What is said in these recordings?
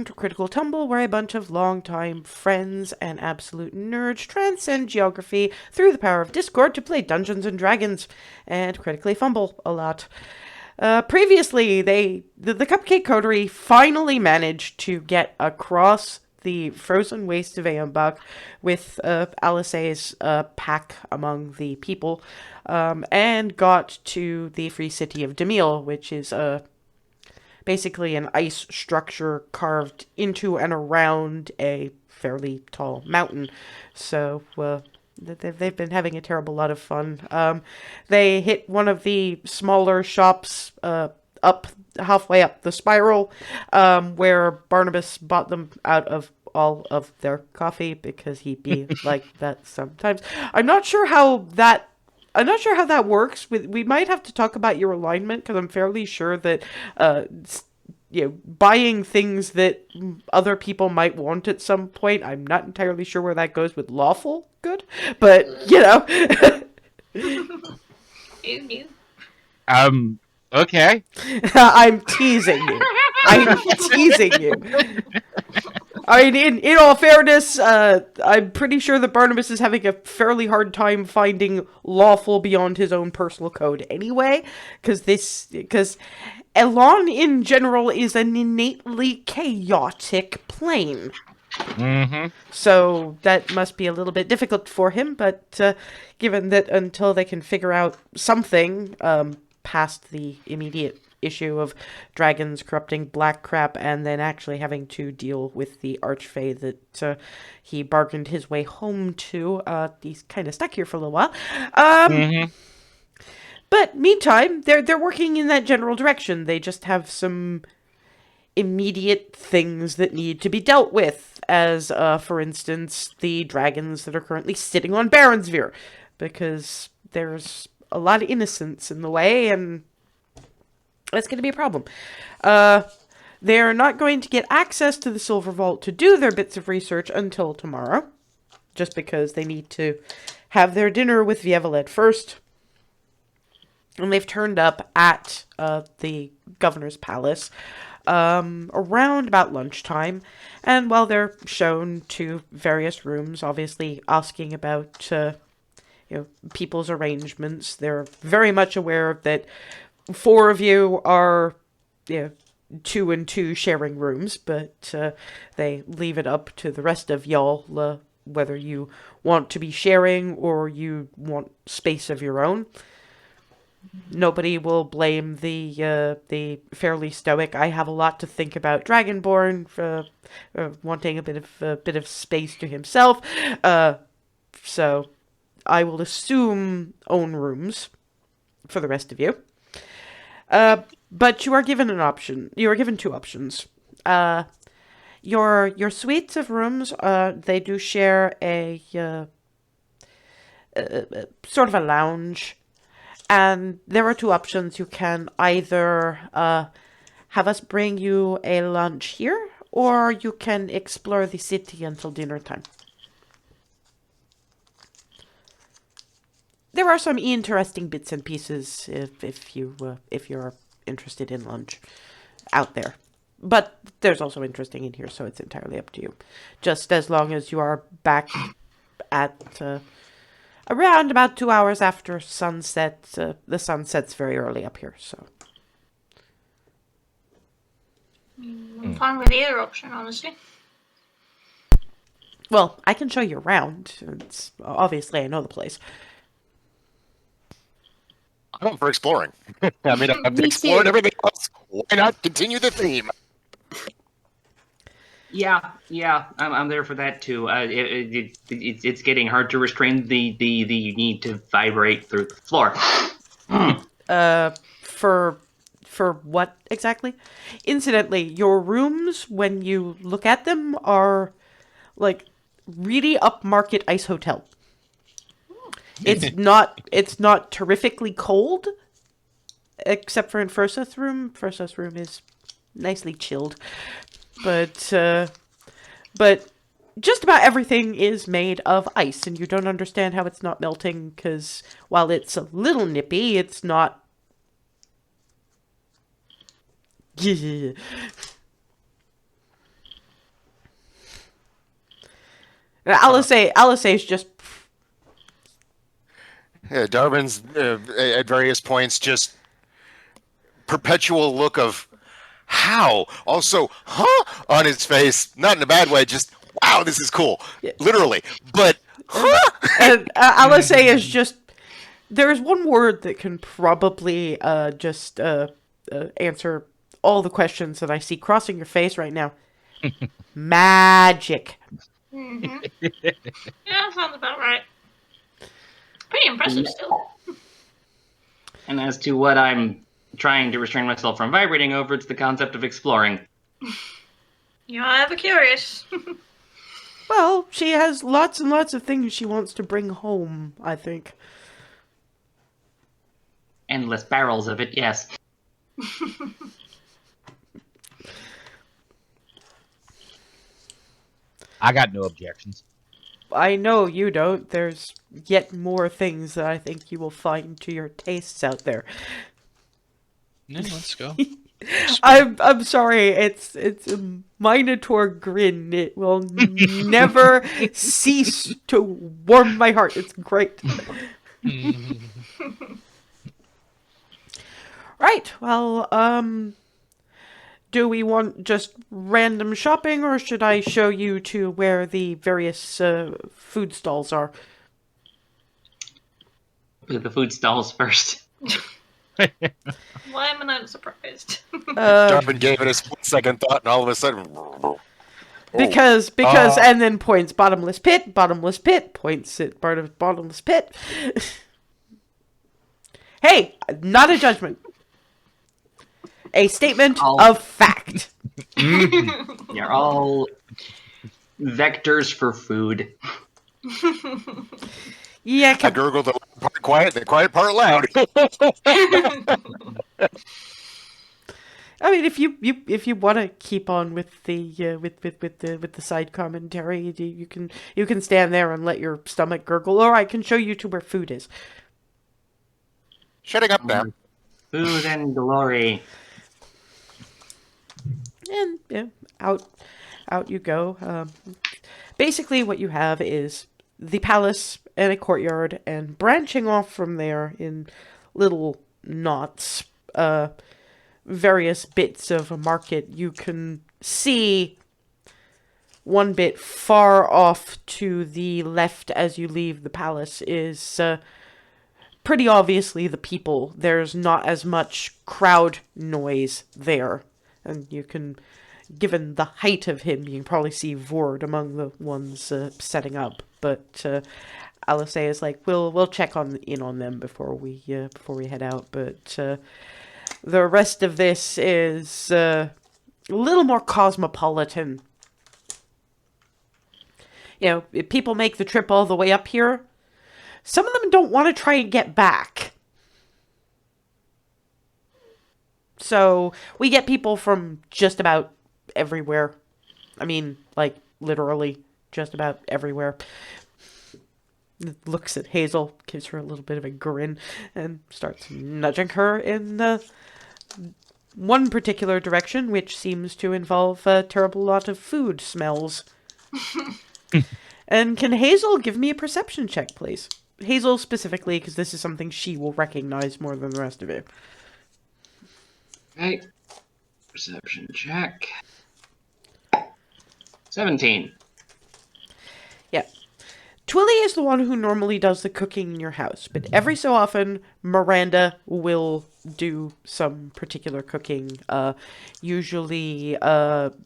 welcome to Critical Tumble, where a bunch of longtime friends and absolute nerds transcend geography through the power of Discord to play Dungeons and Dragons and critically fumble a lot. Previously, the Cupcake Coterie finally managed to get across the frozen waste of Aeonbach with Alice's pack among the people, and got to the free city of Damyl, which is basically an ice structure carved into and around a fairly tall mountain. So they've been having a terrible lot of fun. They hit one of the smaller shops up halfway up the spiral, where Barnabas bought them out of all of their coffee because he'd be like that sometimes. I'm not sure how that works. We might have to talk about your alignment, because I'm fairly sure that buying things that other people might want at some point, I'm not entirely sure where that goes with lawful good, but Okay. I'm teasing you. I mean, in all fairness, I'm pretty sure that Barnabas is having a fairly hard time finding lawful beyond his own personal code anyway, because Elon in general is an innately chaotic plane. Mm-hmm. So that must be a little bit difficult for him, but given that until they can figure out something past the immediate issue of dragons corrupting black crap and then actually having to deal with the archfey that he bargained his way home to, he's kind of stuck here for a little while. But meantime, they're working in that general direction. They just have some immediate things that need to be dealt with, as for instance the dragons that are currently sitting on Baronsveer, because there's a lot of innocence in the way, and that's going to be a problem. They're not going to get access to the Silver Vault to do their bits of research until tomorrow, just because they need to have their dinner with Vieve Alled first. And they've turned up at the governor's palace around about lunchtime. And while they're shown to various rooms, obviously asking about people's arrangements, they're very much aware that 4 of you are 2 and 2 sharing rooms, but they leave it up to the rest of y'all whether you want to be sharing or you want space of your own. Nobody will blame the fairly stoic, I have a lot to think about Dragonborn for wanting a bit of space to himself. So I will assume own rooms for the rest of you. But you are given an option. You are given 2 options. Your suites of rooms, they do share a sort of a lounge. And there are 2 options. You can either have us bring you a lunch here, or you can explore the city until dinner time. There are some interesting bits and pieces if you're interested in lunch out there. But there's also interesting in here, so it's entirely up to you. Just as long as you are back at around about 2 hours after sunset. The sun sets very early up here, so. I'm fine with either option, honestly. Well, I can show you around. Obviously, I know the place. I'm up for exploring. I mean, I've explored everything else. Why not continue the theme? Yeah, I'm there for that too. It's getting hard to restrain the need to vibrate through the floor. For what exactly? Incidentally, your rooms, when you look at them, are like really upmarket ice hotel. It's not terrifically cold, except for in Fursa's room. Fursa's room is nicely chilled. But just about everything is made of ice, and you don't understand how it's not melting, because while it's a little nippy, it's not... Alice is just... Yeah, Darwin's at various points just perpetual look of how, also, huh, on his face, not in a bad way, just wow, this is cool, literally, but huh. And Alice is just... There is one word that can probably just answer all the questions that I see crossing your face right now. Magic. Yeah, sounds about right. Pretty impressive still. And as to what I'm trying to restrain myself from vibrating over, it's the concept of exploring. You're ever curious. Well, she has lots and lots of things she wants to bring home, I think. Endless barrels of it, yes. I got no objections. I know you don't. There's yet more things that I think you will find to your tastes out there. Yeah, let's go. I'm sorry. It's a Minotaur grin. It will never cease to warm my heart. It's great. Right. Well, do we want just random shopping, or should I show you to where the various food stalls are? The food stalls first. Why am I not surprised? Darwin gave it a split-second thought, and all of a sudden, Because, and then points bottomless pit, points at part of bottomless pit. Hey, not a judgment. A statement of fact. You're all vectors for food. Yeah, I gurgled the loud part quiet, the quiet part loud. I mean, if you want to keep on with the with the side commentary, you can stand there and let your stomach gurgle, or I can show you to where food is. Shutting up now. Food and glory. And yeah, out you go. Basically, what you have is the palace and a courtyard, and branching off from there in little knots, various bits of a market. You can see one bit far off to the left as you leave the palace is pretty obviously the people. There's not as much crowd noise there. And you can, given the height of him, you can probably see Vord among the ones setting up. But Alice is like, we'll check in on them before we head out. But the rest of this is a little more cosmopolitan. You know, if people make the trip all the way up here, some of them don't want to try and get back. So we get people from just about everywhere. I mean, like, literally just about everywhere. Looks at Hazel, gives her a little bit of a grin, and starts nudging her in one particular direction, which seems to involve a terrible lot of food smells. And can Hazel give me a perception check, please? Hazel specifically, because this is something she will recognize more than the rest of you. Okay. Perception check. 17. Yeah. Twilly is the one who normally does the cooking in your house, but every so often, Miranda will do some particular cooking, usually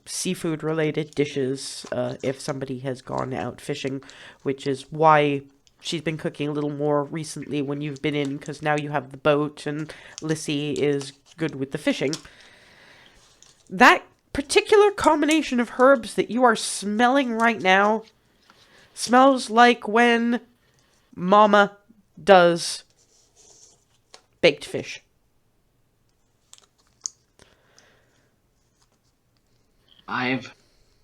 seafood-related dishes, if somebody has gone out fishing, which is why she's been cooking a little more recently when you've been in, because now you have the boat, and Lissy is good with the fishing. That particular combination of herbs that you are smelling right now smells like when Mama does baked fish. 5,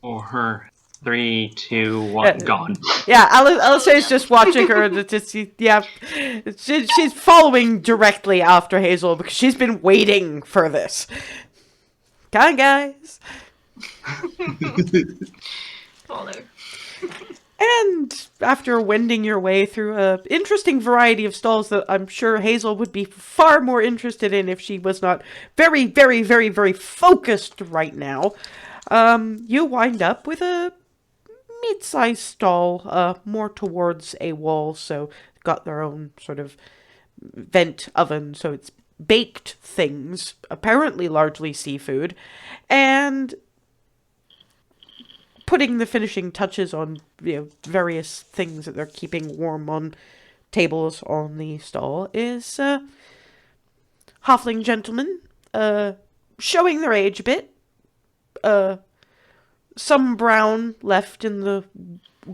4, 3, 2, 1, gone. Yeah, Alice is just watching her. She's following directly after Hazel because she's been waiting for this. Come on, guys. Follow. And after wending your way through a interesting variety of stalls that I'm sure Hazel would be far more interested in if she was not very, very, very, very focused right now, you wind up with a mid-sized stall, more towards a wall, so got their own sort of vent oven, so it's baked things, apparently largely seafood, and putting the finishing touches on, various things that they're keeping warm on tables on the stall is halfling gentlemen, showing their age a bit, some brown left in the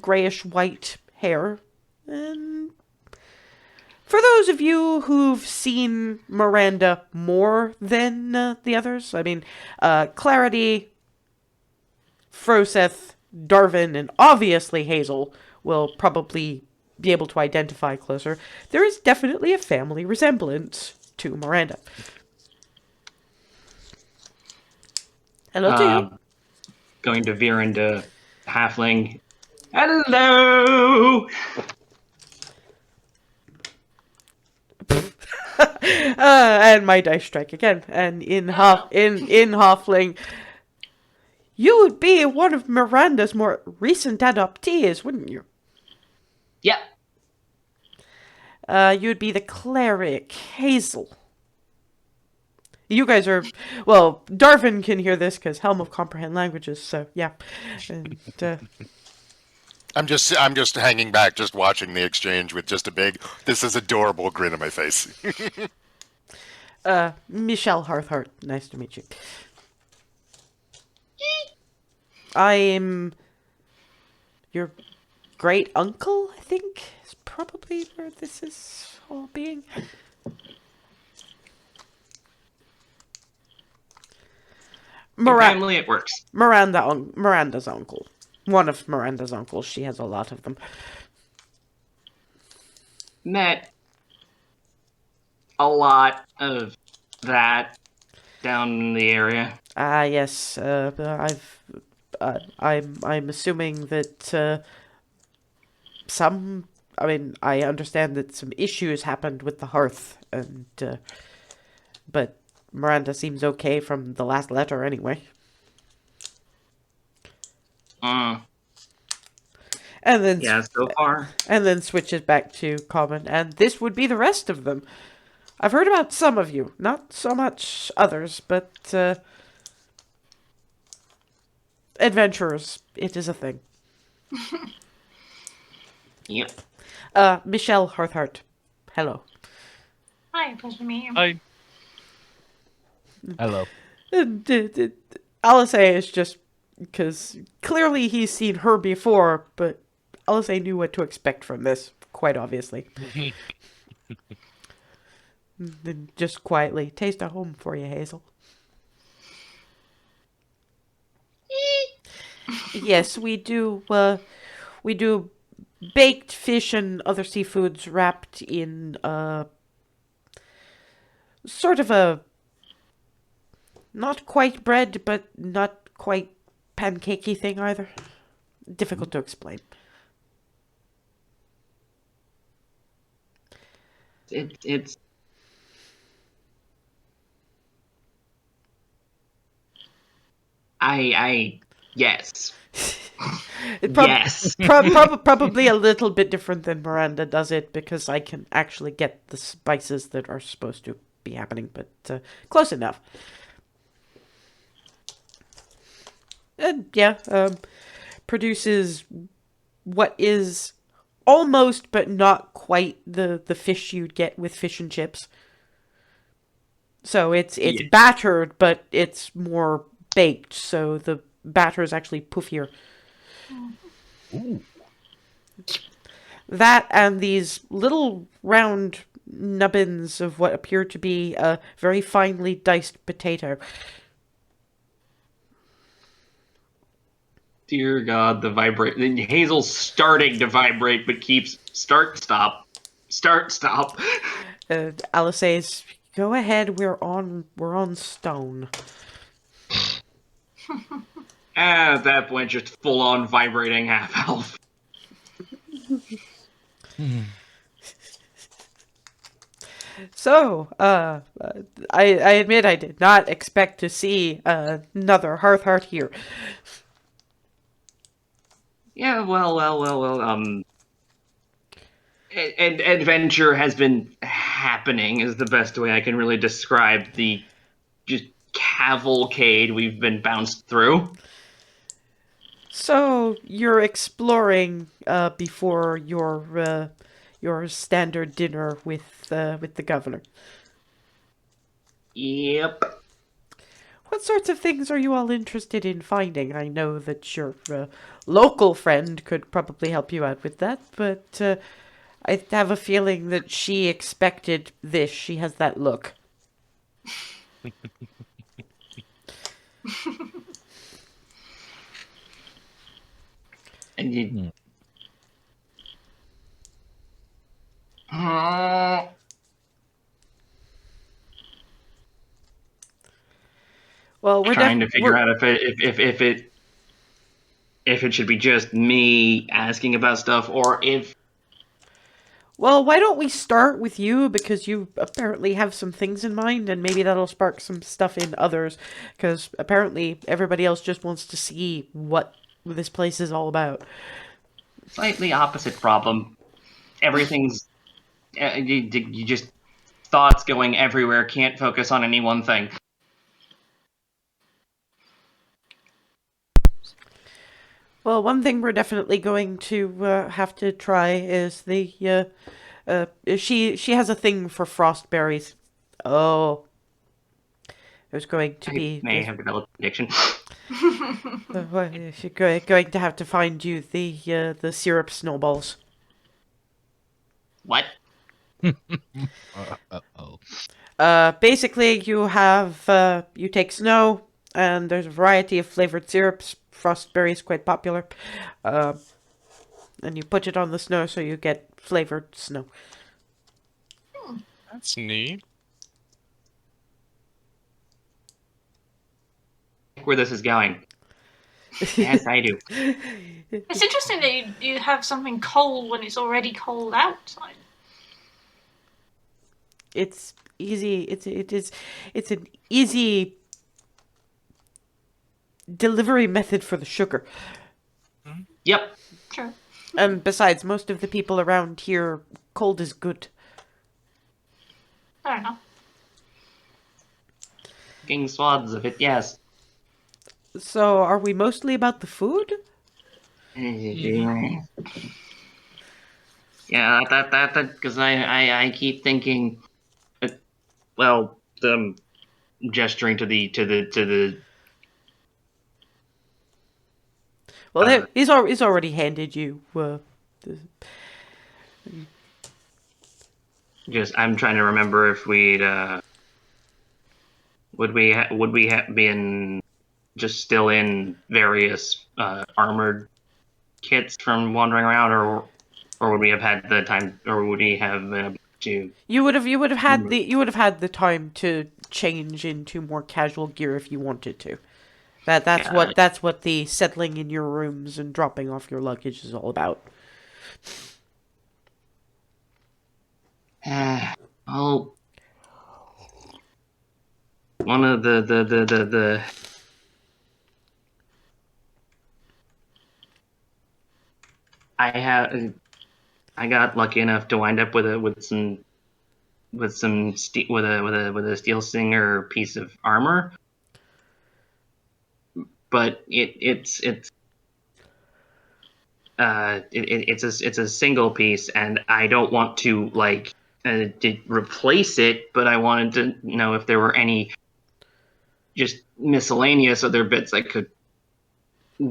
grayish white hair, and for those of you who've seen Miranda more than the others, I mean, Clarity, Froseth, Darvin, and obviously Hazel will probably be able to identify closer. There is definitely a family resemblance to Miranda. Hello to you. Going to veer into halfling. Hello. And my dice strike again. And in Halfling, you would be one of Miranda's more recent adoptees, wouldn't you? Yep. You would be the cleric, Hazel. You guys are, well, Darvin can hear this because Helm of Comprehend Languages, so yeah. And, I'm just hanging back, just watching the exchange with just a big, this is adorable grin on my face. Michelle Harthart, nice to meet you. I'm your great uncle, I think, is probably where this is all being. Family, it works. Miranda's uncle. One of Miranda's uncles. She has a lot of them. Met a lot of that down in the area. Yes. I'm assuming that I understand that some issues happened with the hearth, and but Miranda seems okay from the last letter anyway. And then Yeah, so far. And then switches back to common, and this would be the rest of them. I've heard about some of you, not so much others, but adventurers, it is a thing. Yep. Michelle Harthart, hello. Hi, pleasure to meet you. Hi. Hello. Alice is just because clearly he's seen her before, but Alice knew what to expect from this, quite obviously. Then just quietly, taste a home for you, Hazel. Yes, we do baked fish and other seafoods wrapped in sort of a not quite bread, but not quite pancakey thing either. Difficult to explain. It's yes. Yes. Probably a little bit different than Miranda does it, because I can actually get the spices that are supposed to be happening, but close enough. And yeah, produces what is almost but not quite the fish you'd get with fish and chips. So it's battered, but it's more baked, so the batter is actually poofier. Ooh. That and these little round nubbins of what appear to be a very finely diced potato. Dear God, the vibrate. Hazel's starting to vibrate, but keeps start stop. Alice says, "Go ahead. We're on stone." At that point, just full on vibrating half elf. So, I admit I did not expect to see another Hearthheart here. Yeah, well. Adventure has been happening is the best way I can really describe the just cavalcade we've been bounced through. So you're exploring before your standard dinner with the governor. Yep. What sorts of things are you all interested in finding? I know that your local friend could probably help you out with that, but I have a feeling that she expected this. She has that look. And you. Well, we're Trying to figure we're, out if it should be just me asking about stuff or if Well, why don't we start with you, because you apparently have some things in mind, and maybe that'll spark some stuff in others, because apparently everybody else just wants to see what this place is all about. slightly opposite problem. Everything's you just thoughts going everywhere. Can't focus on any one thing. Well, one thing we're definitely going to have to try is she has a thing for frostberries. Oh, there's going to I be may have developed addiction. she's going to have to find you the syrup snowballs. What? Uh-oh. Basically, you take snow, and there's a variety of flavored syrups. Frostberry is quite popular. And you put it on the snow so you get flavored snow. That's neat. Where this is going? Yes, I do. It's interesting that you have something cold when it's already cold outside. It's easy. It's an easy delivery method for the sugar. Yep. True. And besides, most of the people around here, cold is good. Fair enough. Getting swaths of it. Yes. So, are we mostly about the food? Yeah, that because I keep thinking, well, gesturing to the. Well, he's already handed you. Just I'm trying to remember if we'd would we have been just still in various armored kits from wandering around, or would we have had the time, or would we have been able to? You would have had the time to change into more casual gear if you wanted to. That's what the settling in your rooms and dropping off your luggage is all about. Oh, one of the I got lucky enough to wind up with a steel singer piece of armor, but it's a single piece, and I don't want to to replace it, but I wanted to know if there were any just miscellaneous other bits I could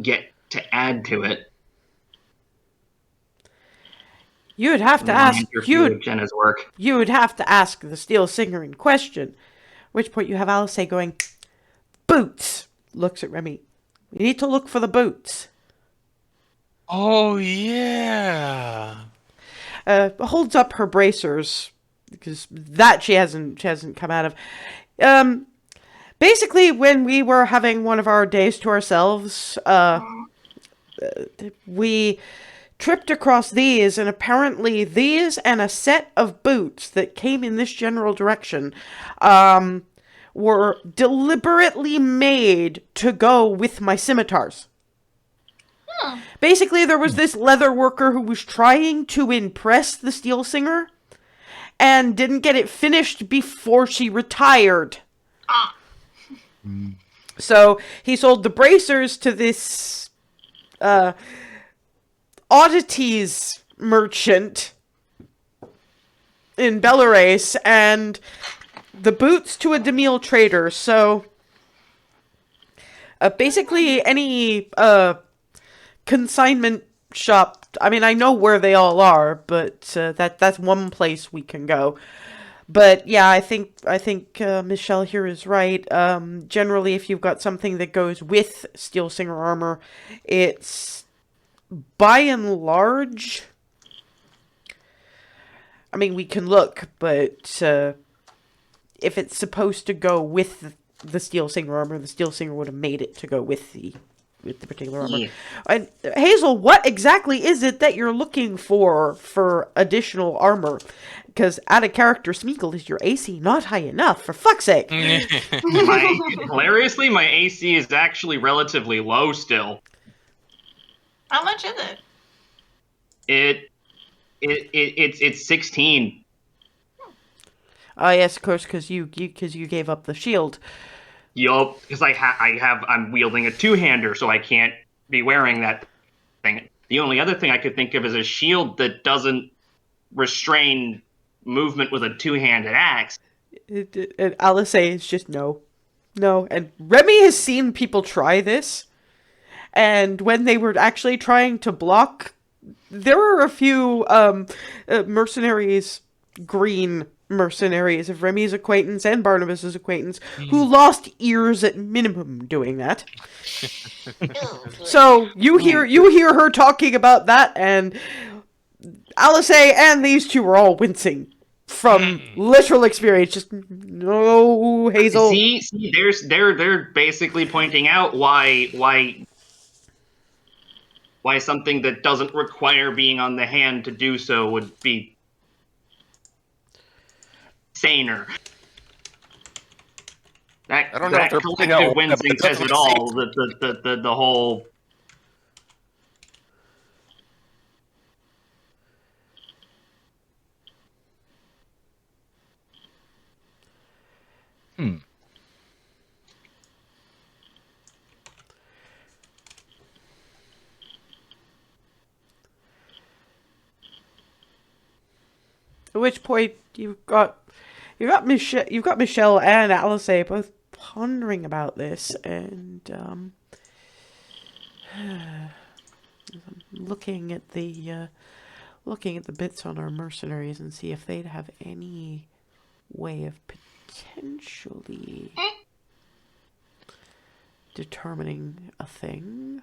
get to add to it. You would have to ask Jenna's work. You would have to ask the steel singer in question. At which point you have Alice going, "Boots." Looks at Remy. You need to look for the boots. Oh, yeah. Holds up her bracers, because that she hasn't come out of. Basically, when we were having one of our days to ourselves, we tripped across these, and apparently these and a set of boots that came in this general direction were deliberately made to go with my scimitars. Basically, there was this leather worker who was trying to impress the steel singer and didn't get it finished before she retired. So he sold the bracers to this oddities merchant in Belarus and the boots to a Damyl trader. So basically any consignment shop, I mean, I know where they all are, but that's one place we can go. But yeah, I think Michelle here is right. Generally, if you've got something that goes with Steel Singer armor, it's by and large. I mean, we can look, but if it's supposed to go with the Steel Singer armor, the Steel Singer would have made it to go with the particular armor. Yeah. And Hazel, what exactly is it that you're looking for additional armor? Because out of character, Smeagol, is your AC not high enough? For fuck's sake! Hilariously, my AC is actually relatively low still. How much is it? It's 16. Ah, yes, of course, because you gave up the shield. Yup, because I'm wielding a two-hander, so I can't be wearing that thing. The only other thing I could think of is a shield that doesn't restrain movement with a two-handed axe. And Alice is just no. And Remy has seen people try this, and when they were actually trying to block, there were a few mercenaries, green mercenaries of Remy's acquaintance and Barnabas's acquaintance, who lost ears at minimum doing that. So you hear her talking about that, and Alice and these two were all wincing from literal experience. Just no, Hazel. See, they're basically pointing out why something that doesn't require being on the hand to do so would be saner. I don't know if they're pointing out collective why, but wincing it says doesn't it all. The whole. At which point you've got Michelle and Alice both pondering about this, and looking at the bits on our mercenaries and see if they'd have any way of potentially determining a thing.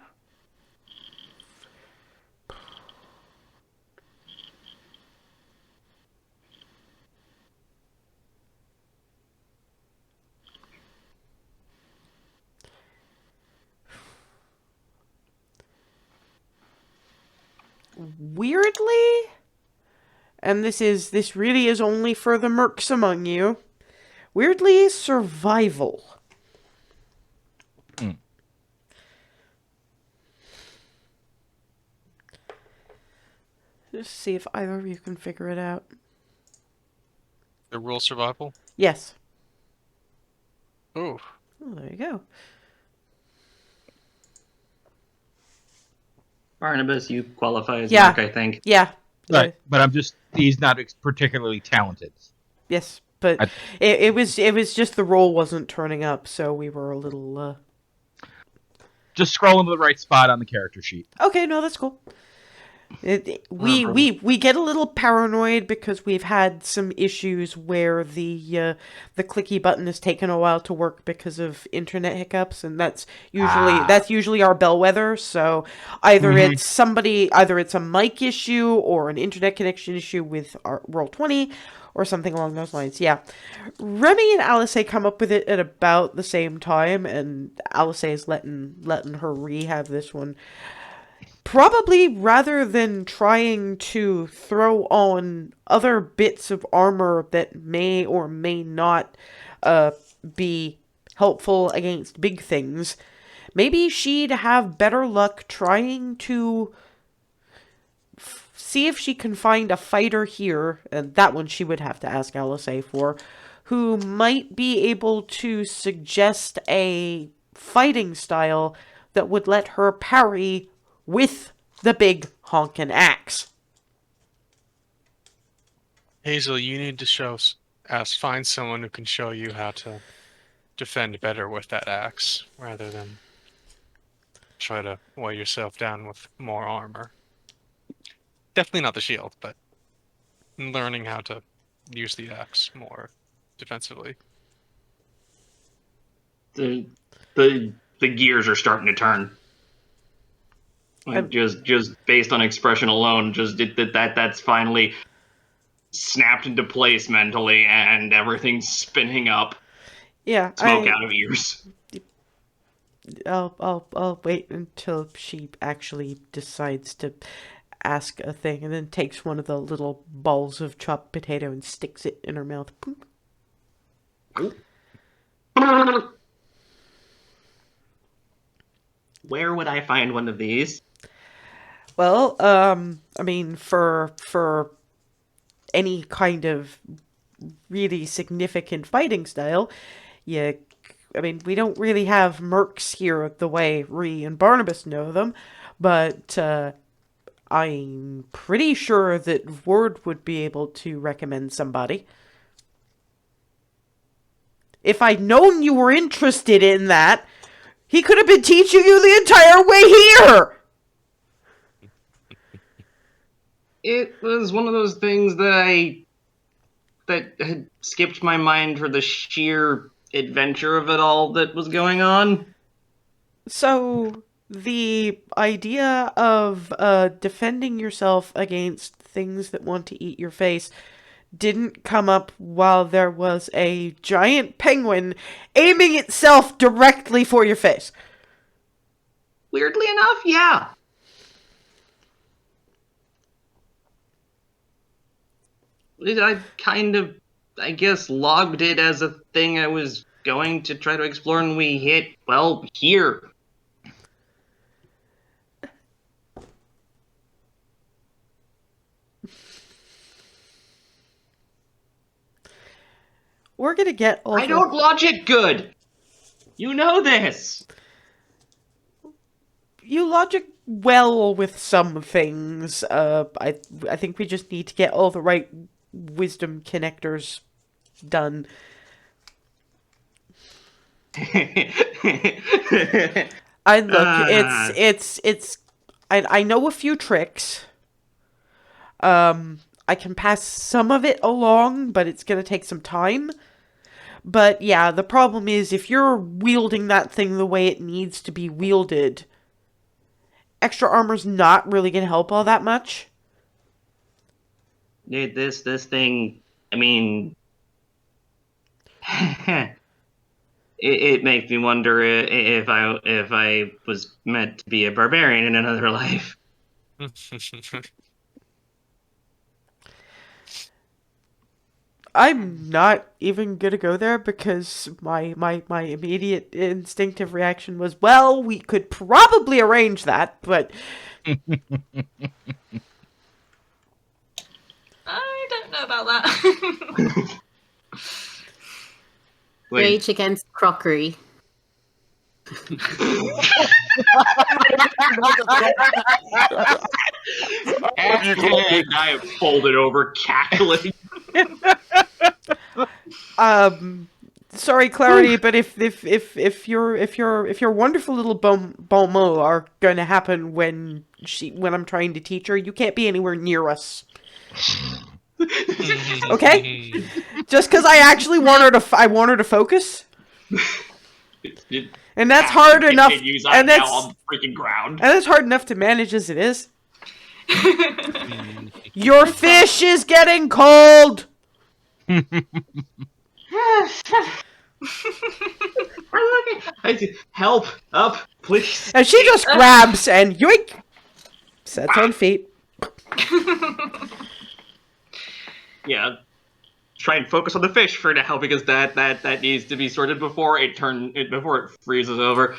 Weirdly, and this really is only for the mercs among you, weirdly, survival. Just see if either of you can figure it out. The rule survival? Yes. Ooh. Oh, there you go. Barnabas, you qualify as Yeah. Mark, I think. Yeah. Right, but he's not particularly talented. Yes, but it was just the roll wasn't turning up, so we were a little. Just scroll into the right spot on the character sheet. Okay, no, that's cool. We get a little paranoid because we've had some issues where the clicky button has taken a while to work because of internet hiccups, and that's usually our bellwether. So either it's a mic issue or an internet connection issue with our Roll20 or something along those lines. Yeah, Remy and Alice come up with it at about the same time, and Alice is letting her have this one. Probably rather than trying to throw on other bits of armor that may or may not be helpful against big things, maybe she'd have better luck trying to see if she can find a fighter here, and that one she would have to ask Alisay for, who might be able to suggest a fighting style that would let her parry with the big honkin' axe. Hazel, you need to find someone who can show you how to defend better with that axe, rather than try to weigh yourself down with more armor. Definitely not the shield, but learning how to use the axe more defensively. The gears are starting to turn. Like, just based on expression alone, that's finally snapped into place mentally, and everything's spinning up. Yeah, Smoke out of ears. I'll wait until she actually decides to ask a thing, and then takes one of the little balls of chopped potato and sticks it in her mouth. Where would I find one of these? Well, I mean, for any kind of really significant fighting style, I mean, we don't really have mercs here the way Ree and Barnabas know them, but I'm pretty sure that Ward would be able to recommend somebody. If I'd known you were interested in that, he could have been teaching you the entire way here! It was one of those things that had skipped my mind for the sheer adventure of it all that was going on. So, the idea of defending yourself against things that want to eat your face didn't come up while there was a giant penguin aiming itself directly for your face. Weirdly enough, yeah. I kind of, I guess, logged it as a thing I was going to try to explore, and we hit, well, here. We're gonna get over... I don't logic good! You know this! You logic well with some things. I think we just need to get all the right wisdom connectors done. I know a few tricks. I can pass some of it along, but it's gonna take some time. But yeah, the problem is if you're wielding that thing the way it needs to be wielded, extra armor's not really gonna help all that much. Dude, this thing, I mean, it makes me wonder if I was meant to be a barbarian in another life. I'm not even gonna go there because my immediate instinctive reaction was, well, we could probably arrange that, but... I don't know about that. Rage against crockery. I am folded over, cackling. Sorry, Clarity, but if your wonderful little bon mots are going to happen when I'm trying to teach her, you can't be anywhere near us. Okay? Just because I actually want her to focus. And that's hard enough. And that's on the freaking ground. And it's hard enough to manage as it is. Your fish is getting cold. Help! Up, please! And she just grabs and yoink. Sets on feet. Yeah. Try and focus on the fish for now because that needs to be sorted before it freezes over.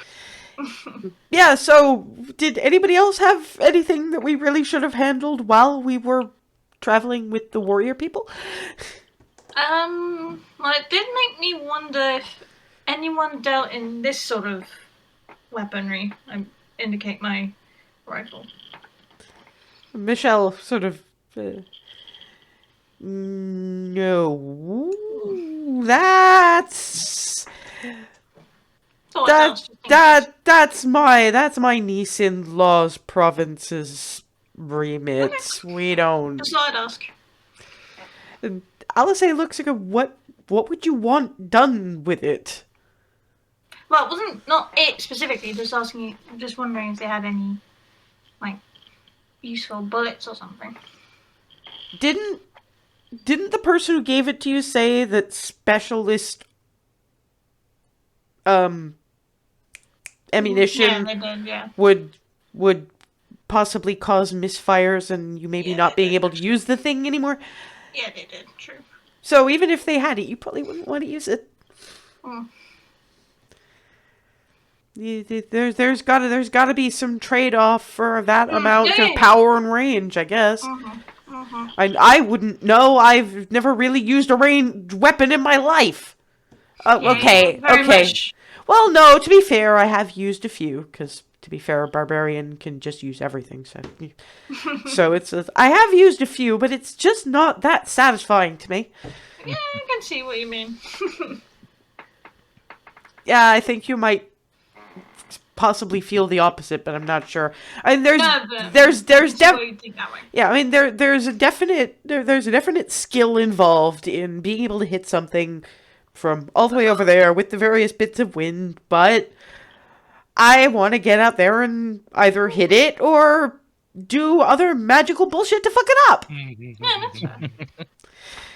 Yeah, so did anybody else have anything that we really should have handled while we were traveling with the warrior people? Well, it did make me wonder if anyone dealt in this sort of weaponry. I indicate my rifle. Michelle sort of... no. That's... Thought that was just in That's my niece-in-law's province's remit. We don't... case. Just thought I'd ask. And Alice looks like what would you want done with it? Well, it wasn't not it specifically. Just asking. Just wondering if they had any, like, useful bullets or something. Didn't the person who gave it to you say that specialist ammunition Yeah, they did. Yeah. would possibly cause misfires and you maybe Yeah, not they being did. able to use the thing anymore? Yeah, they did. True. So even if they had it, you probably wouldn't want to use it. Mm. There's gotta be some trade-off for that amount yeah, of yeah. power and range, I guess. I wouldn't know. I've never really used a ranged weapon in my life. Okay. Very much. Well, no, to be fair, I have used a few, because, to be fair, a barbarian can just use everything, so... I have used a few, but it's just not that satisfying to me. Yeah, I can see what you mean. Yeah, I think you might possibly feel the opposite, but I'm not sure. I mean, there's yeah, I mean, there's a definite skill involved in being able to hit something from all the way over there with the various bits of wind, but I want to get out there and either hit it or do other magical bullshit to fuck it up. Yeah, that's fine.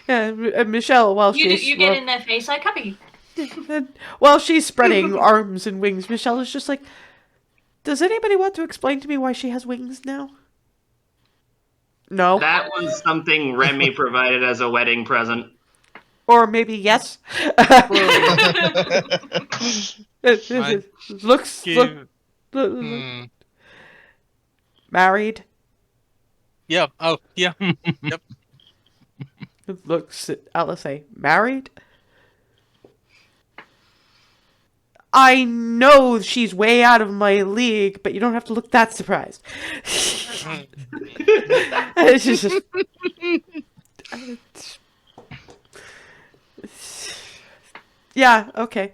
Yeah, Michelle, while You get in their face like Cubby. while she's spreading arms and wings, Michelle is just like, does anybody want to explain to me why she has wings now? No. That was something Remy provided as a wedding present. Or maybe yes. Looks married. Yeah. Oh, yeah. Yep. Looks at Alice married. I know she's way out of my league, but you don't have to look that surprised. It's just yeah, okay.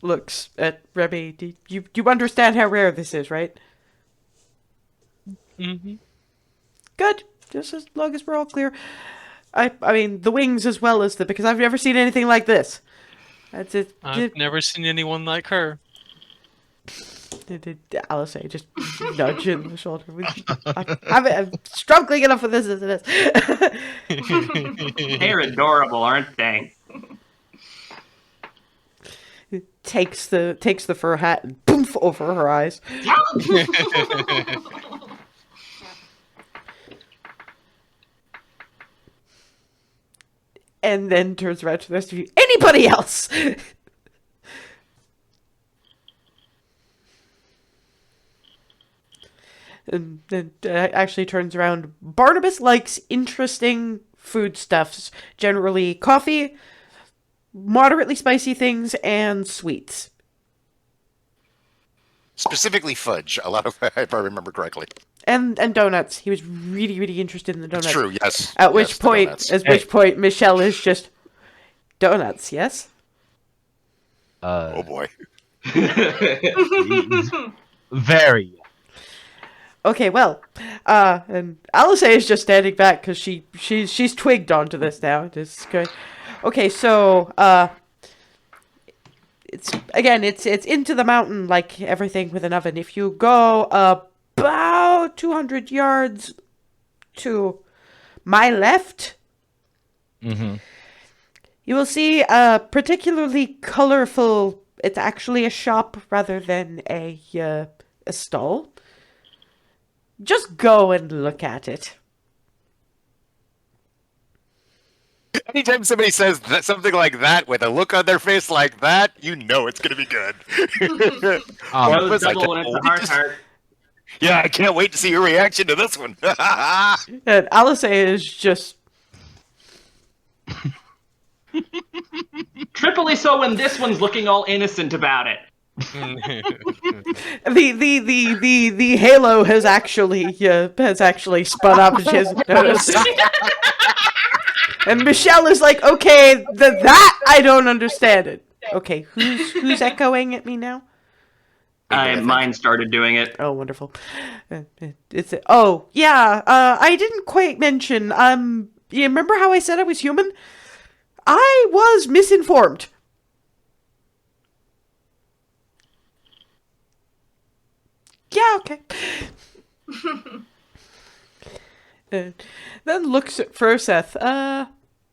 Looks at Remy. Do you understand how rare this is, right? Mm-hmm. Good. Just as long as we're all clear. I mean, the wings as well as because I've never seen anything like this. That's it. I've never seen anyone like her. Alice just nudge in the shoulder. I'm struggling enough with this as it is. They're adorable, aren't they? Takes the fur hat and poof over her eyes. And then turns around to the rest of you. Anybody else? And then actually turns around. Barnabas likes interesting foodstuffs. Generally coffee, moderately spicy things, and sweets. Specifically fudge. A lot of, if I remember correctly. And donuts. He was really, really interested in the donuts. It's true, yes. At Yes, which the point, donuts. Michelle is just donuts. Yes. Oh boy. Very. Okay, well, and Alice is just standing back because she's twigged onto this now. Just going. Okay, so it's into the mountain like everything with an oven. If you go about 200 yards to my left, Mm-hmm. you will see a particularly colorful it's actually a shop rather than a stall. Just go and look at it. Anytime somebody says something like that with a look on their face like that, you know it's going to be good. Goes Barnabas, I double when it's a can't heart wait to- heart. Yeah, I can't wait to see your reaction to this one. And Alice is just Triply so when this one's looking all innocent about it. the halo has actually spun up and she hasn't noticed. And Michelle is like, okay, that I don't understand it. Okay, who's echoing at me now? Mine started doing it. Oh, wonderful. Oh, yeah. I didn't quite mention. You remember how I said I was human? I was misinformed. Yeah, okay. Then looks at Froseth.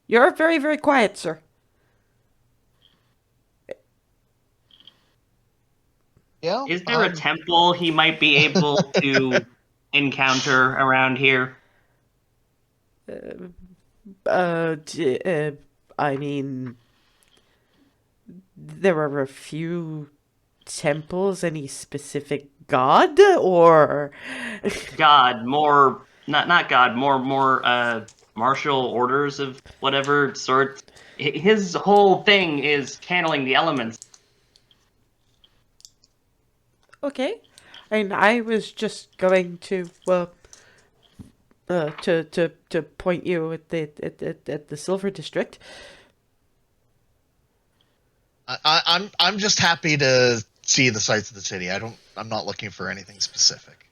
You're very, very quiet, sir. Yeah. Is there a temple he might be able to encounter around here? I mean, there are a few temples. Any specific god or God, more not God, more martial orders of whatever sort. His whole thing is channeling the elements. Okay. And I was just going to to point you at the Silver District. I'm just happy to see the sights of the city. I'm not looking for anything specific.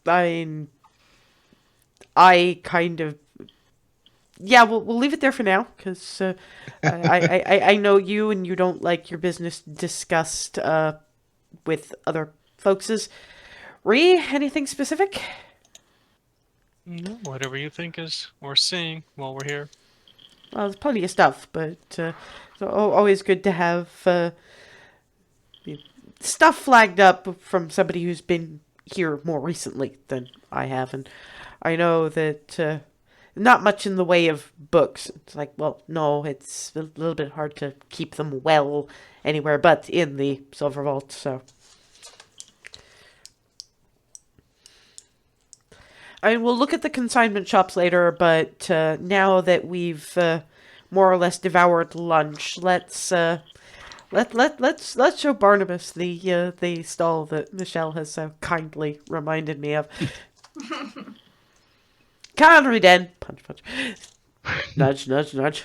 I mean, I kind of, yeah. We'll leave it there for now because I know you and you don't like your business discussed with other folkses. Ree, anything specific? No, whatever you think is worth seeing while we're here. Well, there's plenty of stuff, but it's always good to have stuff flagged up from somebody who's been here more recently than I have, and I know that not much in the way of books. It's like, well, no, it's a little bit hard to keep them well anywhere but in the Silver Vault, so. I mean, we'll look at the consignment shops later, but now that we've more or less devoured lunch, let's show Barnabas the stall that Michelle has so kindly reminded me of. Come on, Ruden. Punch, punch. Nudge, nudge, nudge.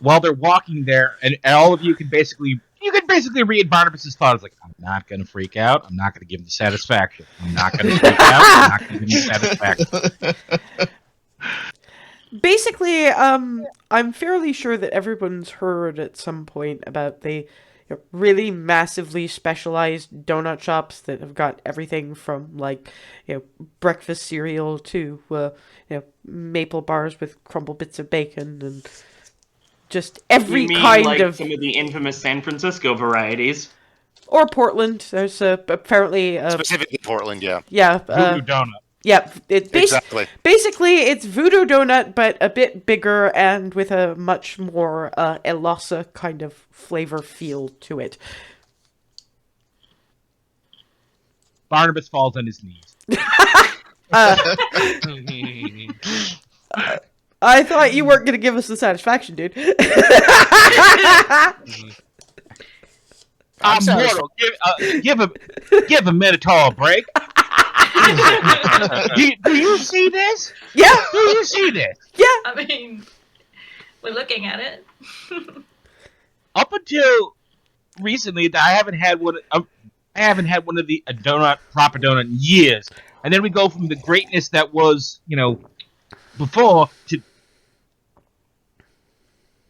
While they're walking there, and all of you can basically read Barnabas's thoughts. Like, I'm not going to freak out. I'm not going to give him the satisfaction. I'm not going to freak out. I'm not going to give him the satisfaction. Basically, I'm fairly sure that everyone's heard at some point about the really massively specialized donut shops that have got everything from like breakfast cereal to maple bars with crumbled bits of bacon and just every You mean kind like of some of the infamous San Francisco varieties? or Portland. There's apparently Specifically Portland, yeah. yeah Voodoo donut. yeah Exactly. Basically, it's Voodoo Donut, but a bit bigger and with a much more Elosa kind of flavor feel to it. Barnabas falls on his knees. I thought you weren't going to give us the satisfaction, dude. I'm sorry. Mortal, give a Minotaur a break. do you see this? Yeah, Do you see this? yeah. I mean, we're looking at it. Up until recently, I haven't had one. I haven't had one of the proper donut in years. And then we go from the greatness that was, before to.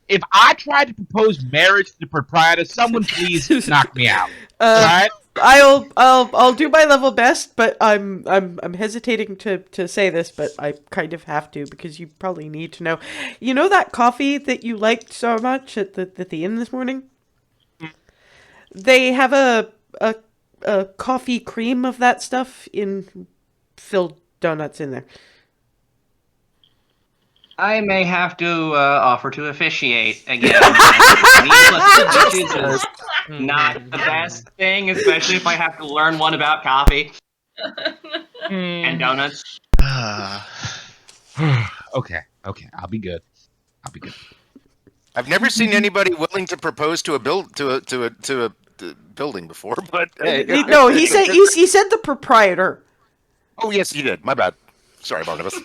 If I tried to propose marriage to the proprietor, someone please knock me out. Right? I'll do my level best, but I'm hesitating to say this, but I kind of have to because you probably need to know. You know that coffee that you liked so much at the inn this morning? They have a coffee cream of that stuff in filled donuts in there. I may have to offer to officiate again. Needless to is not the best thing, especially if I have to learn one about coffee and donuts. Okay, I'll be good. I've never seen anybody willing to propose to a building before, but hey. No, he said the proprietor. Oh yes, you did. My bad. Sorry, Barnabas.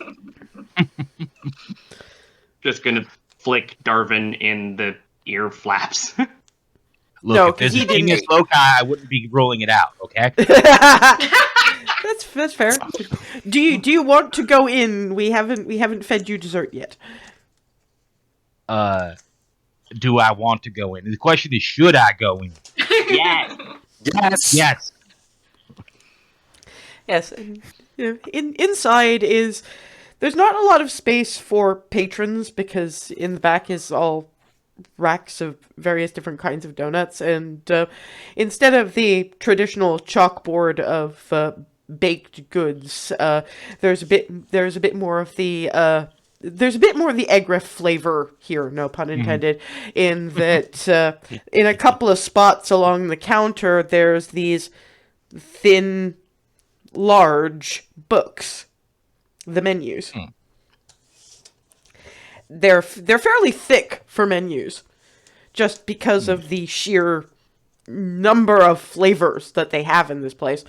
Just gonna flick Darvin in the ear flaps. Look, No, if there's 'cause a genius loci, I wouldn't be ruling it out. Okay. That's fair. Do you want to go in? We haven't fed you dessert yet. Do I want to go in? The question is, should I go in? Yes. Yes. Yes. Inside is there's not a lot of space for patrons because in the back is all racks of various different kinds of donuts, and instead of the traditional chalkboard of baked goods, there's a bit more of the egg flavor here, no pun intended, in that in a couple of spots along the counter there's these thin, large books, the menus. They're fairly thick for menus, just because of the sheer number of flavors that they have in this place.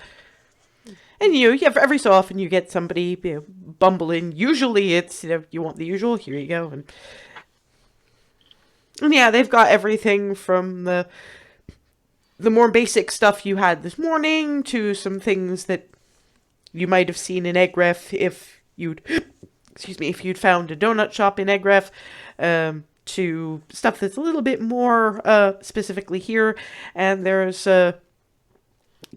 And you have every so often you get somebody bumble in. Usually it's you want the usual. Here you go, and yeah, they've got everything from the more basic stuff you had this morning to some things that you might have seen in Eggref if you'd found a donut shop in Eggref, to stuff that's a little bit more specifically here. And there's a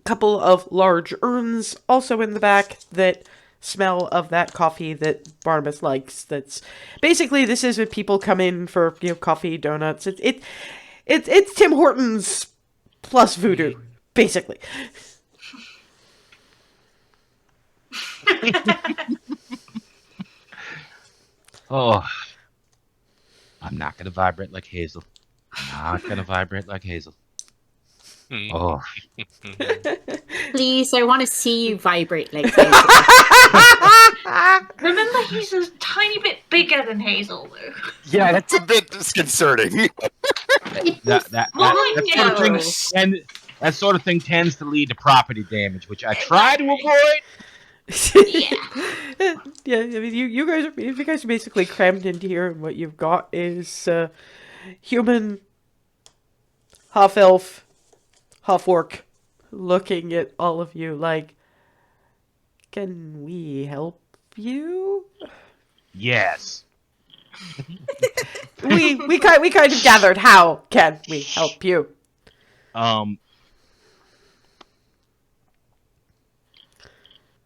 couple of large urns also in the back that smell of that coffee that Barnabas likes. That's basically, this is when people come in for coffee, donuts. It's Tim Hortons plus voodoo, basically. Oh, I'm not gonna vibrate like Hazel. Oh, Please, I want to see you vibrate like that. Remember, he's a tiny bit bigger than Hazel, though. Yeah, that's a bit disconcerting. that sort of thing tends to lead to property damage, which I try to avoid. Yeah, I mean, you guys are basically crammed into here, and what you've got is human, half elf, half orc, looking at all of you like, "Can we help you?" Yes. we kind of gathered. How can we help you?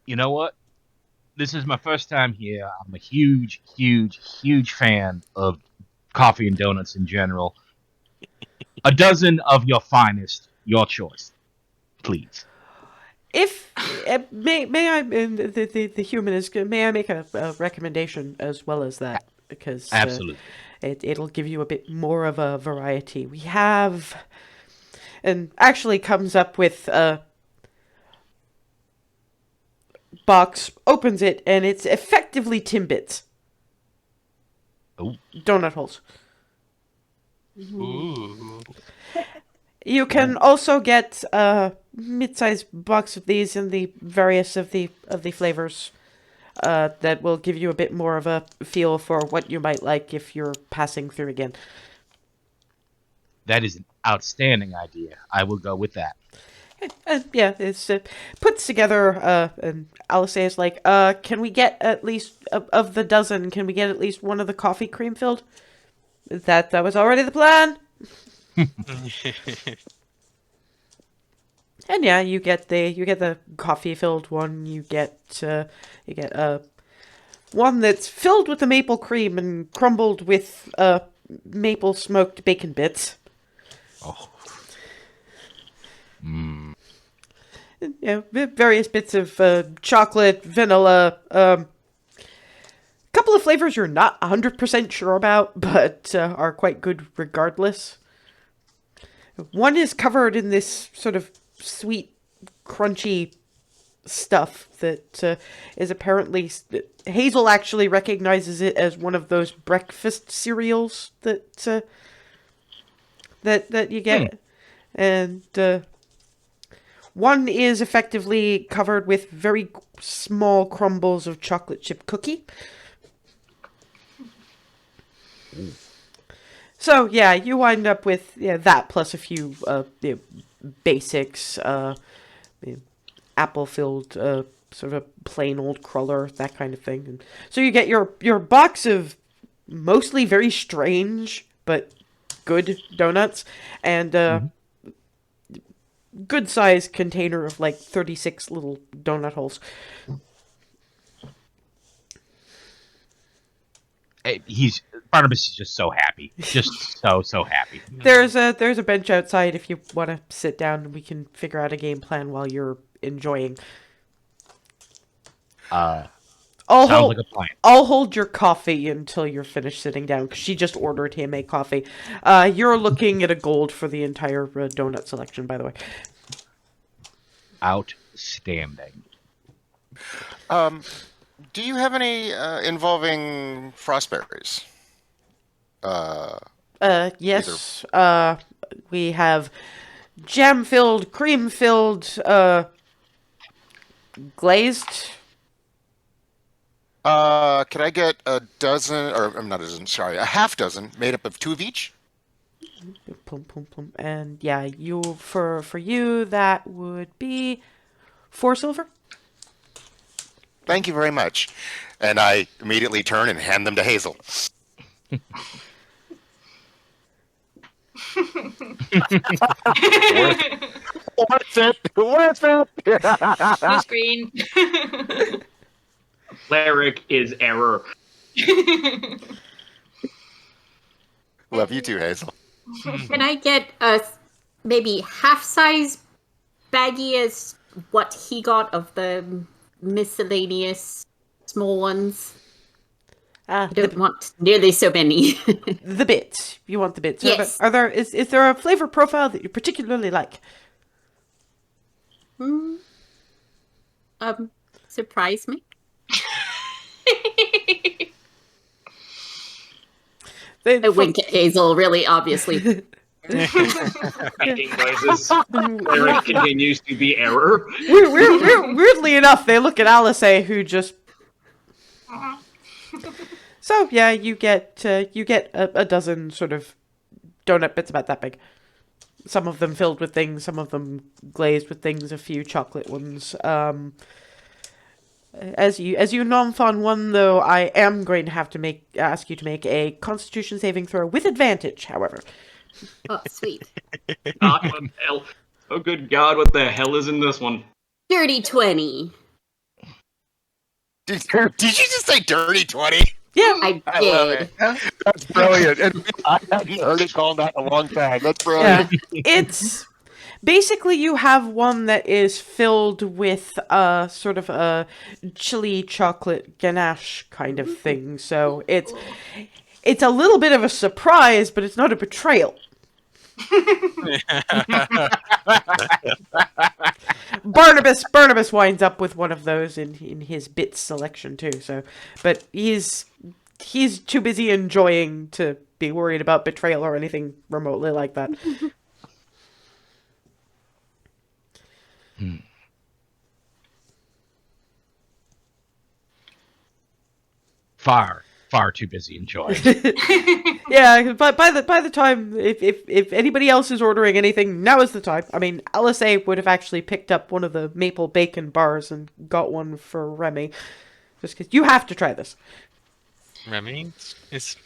You know what? This is my first time here. I'm a huge fan of coffee and donuts in general. A dozen of your finest, your choice, please. If may I, the human is good. May I make a recommendation as well as that, because Absolutely. It'll give you a bit more of a variety. We have, and actually comes up with a box, opens it, and it's effectively Timbits. Oh. Donut holes. Ooh. You can also get a mid-sized box of these in the various of the flavors that will give you a bit more of a feel for what you might like if you're passing through again. That is an outstanding idea. I will go with that. Yeah, it's puts together, and Alice is like, can we get at least, of the dozen, can we get at least one of the coffee cream filled? That was already the plan. And yeah, you get the coffee filled one. You get one that's filled with the maple cream and crumbled with maple smoked bacon bits. Oh. Various bits of chocolate, vanilla, couple of flavors you're not 100% sure about, but are quite good regardless. One is covered in this sort of sweet, crunchy stuff that is apparently... Hazel actually recognizes it as one of those breakfast cereals that you get. And one is effectively covered with very small crumbles of chocolate chip cookie. So, yeah, you wind up with that plus a few basics, apple-filled, sort of a plain old cruller, that kind of thing. And so you get your box of mostly very strange but good donuts, and good-sized container of, 36 little donut holes. Barnabas is just so happy, just so happy. There's a bench outside if you want to sit down and we can figure out a game plan while you're enjoying. Sounds I'll like a plan. I'll hold your coffee until you're finished sitting down, because she just ordered him a coffee. You're looking at a gold for the entire donut selection, by the way. Outstanding. Do you have any involving frostberries? Yes. We have jam-filled, cream-filled, glazed. Could I get a dozen, or not a dozen, sorry, a half dozen made up of 2 of each? Plum, plum, plum. And yeah, for you that would be 4 silver. Thank you very much. And I immediately turn and hand them to Hazel. Worth it. No screen. Cleric is error. Love you too, Hazel. Can I get a maybe half-size baggie as what he got of the miscellaneous small ones? I don't want nearly so many. The bits. You want the bits. Yes. Is there a flavor profile that you particularly like? Surprise me. I wink at Hazel, really obviously. Making noises. Cleric continues to be error. Weirdly enough, they look at Alice, who just... So, yeah, you get a dozen sort of donut bits about that big. Some of them filled with things, some of them glazed with things, a few chocolate ones. As you nom on one, though, I am going to have to ask you to make a Constitution saving throw with advantage, however. Oh, sweet. What the hell? Oh, good God, what the hell is in this one? Dirty 20. Did you just say dirty 20? Yeah, I love did. it. That's brilliant. And I haven't heard it called that in a long time. That's brilliant. It's basically you have one that is filled with sort of a chili chocolate ganache kind of thing. So it's a little bit of a surprise, but it's not a betrayal. Barnabas winds up with one of those in his bits selection too. So, but he's too busy enjoying to be worried about betrayal or anything remotely like that. Far too busy enjoying. Yeah, but by the time if anybody else is ordering anything, now is the time. I mean, Alice would have actually picked up one of the maple bacon bars and got one for Remy, just because you have to try this. Remy is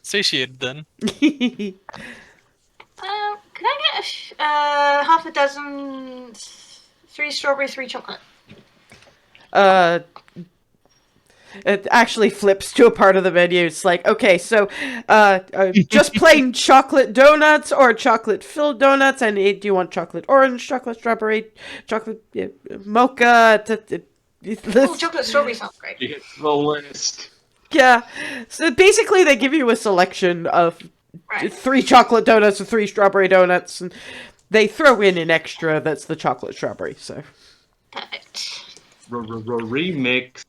satiated then. Can I get half a dozen, 3 strawberry, 3 chocolate? It actually flips to a part of the menu. It's like, okay, so just plain chocolate donuts or chocolate filled donuts, and do you want chocolate orange, chocolate strawberry, chocolate mocha? Oh, chocolate strawberry sounds great. It's the list. Yeah. So basically, they give you a selection of Right. 3 chocolate donuts or 3 strawberry donuts, and they throw in an extra that's the chocolate strawberry. So. Perfect. Remix.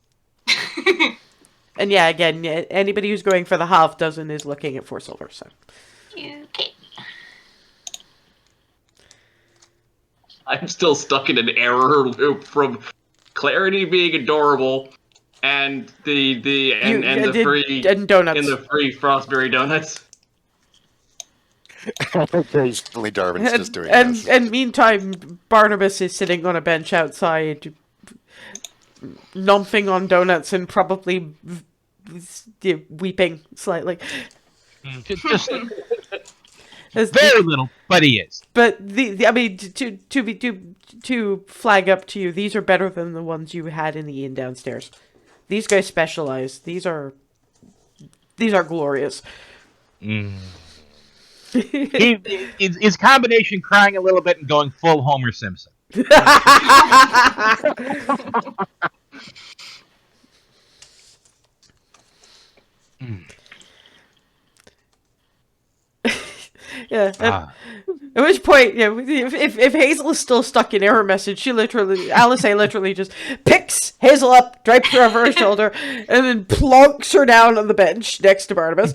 And yeah, again, anybody who's going for the half dozen is looking at 4 silver. So. Okay. I'm still stuck in an error loop from Clarity being adorable and the free and donuts. and the free Frostberry donuts. Occasionally, Darwin's just doing this. And meantime, Barnabas is sitting on a bench outside, nomphing on donuts and probably weeping slightly. Just As very little, but he is. But I mean, to flag up to you, these are better than the ones you had in the inn downstairs. These guys specialize. These are glorious. His combination crying a little bit and going full Homer Simpson. Yeah. At which point, yeah, if Hazel is still stuck in error message, Alice literally just picks Hazel up, drapes her over her shoulder, and then plonks her down on the bench next to Barnabas.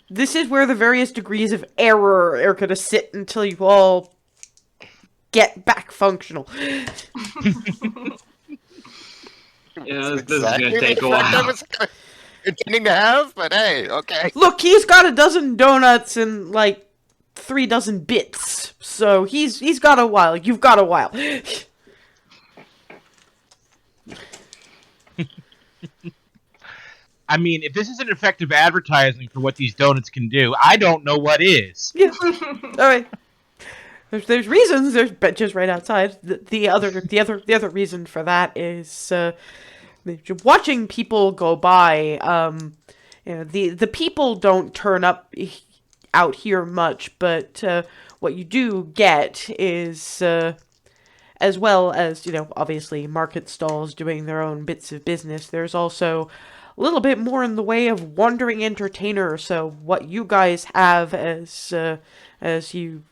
This is where the various degrees of error are going to sit until you all get back functional. Yeah, this is Exactly gonna take a the effect I while. was intending to have, but hey, okay. Look, he's got a dozen donuts and like 3 dozen bits, so he's got a while. You've got a while. I mean, if this isn't effective advertising for what these donuts can do, I don't know what is. Yeah. All right. There's reasons. There's benches right outside. The other reason for that is watching people go by. The people don't turn up out here much, but what you do get is, as well as obviously market stalls doing their own bits of business. There's also a little bit more in the way of wandering entertainers. So what you guys have as you're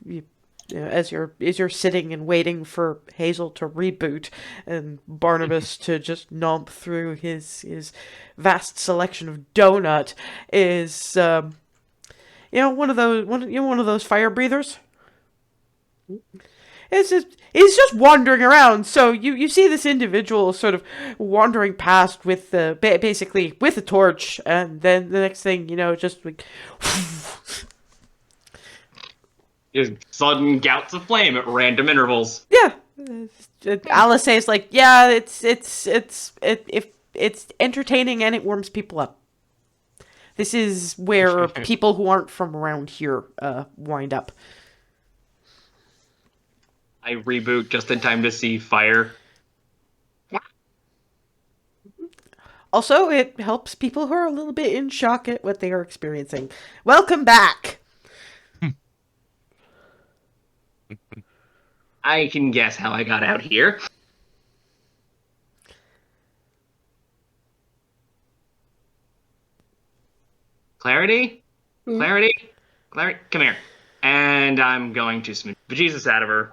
sitting and waiting for Hazel to reboot and Barnabas to just nomp through his vast selection of donut is one of those fire breathers. He's just wandering around. So you see this individual sort of wandering past with basically with a torch, and then the next thing you know, just like. Just sudden gouts of flame at random intervals. Yeah, Alice says like, yeah, it's entertaining and it warms people up. This is where people who aren't from around here wind up. I reboot just in time to see fire. Also, it helps people who are a little bit in shock at what they are experiencing. Welcome back. I can guess how I got out here. Clarity? Clarity? Clarity? Come here. And I'm going to smooth bejesus out of her.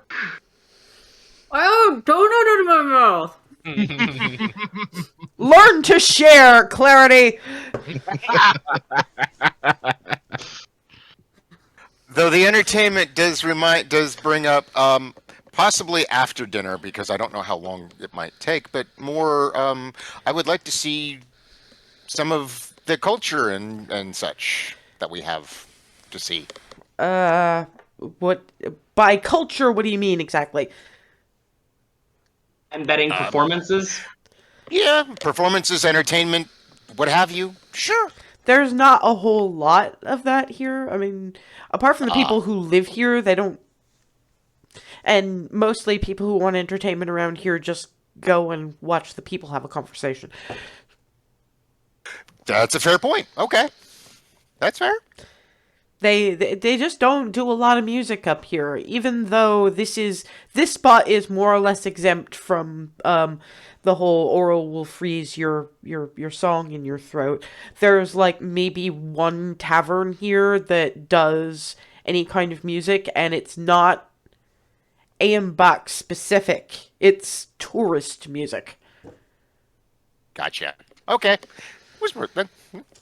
Oh, donut in my mouth. Learn to share, Clarity. Though the entertainment does bring up possibly after dinner, because I don't know how long it might take, but more I would like to see some of the culture and such that we have to see. What by culture? What do you mean exactly? I'm betting performances. Yeah, performances, entertainment, what have you. Sure. There's not a whole lot of that here. I mean, apart from the people who live here, they don't. And mostly people who want entertainment around here just go and watch the people have a conversation. That's a fair point. Okay. That's fair. They just don't do a lot of music up here, even though this spot is more or less exempt from the whole oral will freeze your song in your throat. There's like maybe one tavern here that does any kind of music, and it's not Ambach specific. It's tourist music. Gotcha. Okay. It was worth it.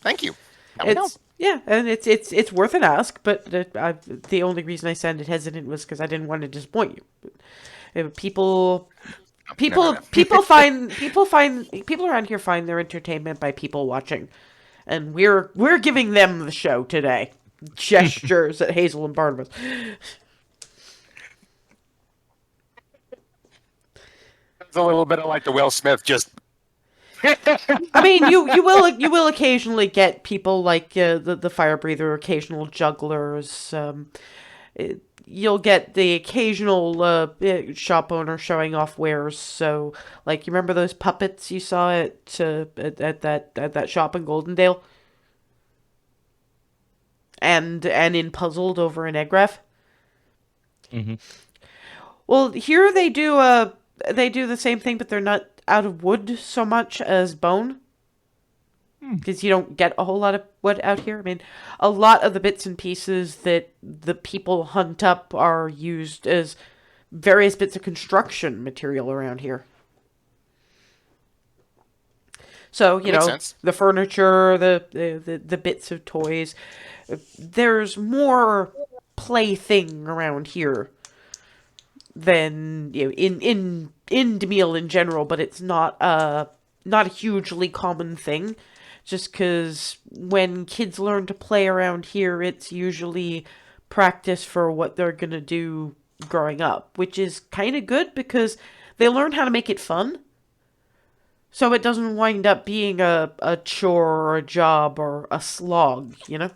Thank you. Now we know. Yeah, and it's worth an ask, but the only reason I sounded hesitant was because I didn't want to disappoint you. People around here find their entertainment by people watching, and we're giving them the show today. Gestures at Hazel and Barnabas. It's a little bit of like the Will Smith just. I mean, you will occasionally get people like the fire breather, occasional jugglers. You'll get the occasional shop owner showing off wares. So, like, you remember those puppets you saw at that shop in Goldendale, and in Puzzled over in Eggraf. Mm-hmm. Well, here they do the same thing, but they're not out of wood so much as bone, because you don't get a whole lot of wood out here. I mean, a lot of the bits and pieces that the people hunt up are used as various bits of construction material around here. So, you know, sense. the furniture, the bits of toys. There's more plaything around here than, you know, in Damyl in general, but it's not a hugely common thing. Just because when kids learn to play around here, it's usually practice for what they're gonna do growing up, which is kind of good because they learn how to make it fun. So it doesn't wind up being a chore or a job or a slog, you know?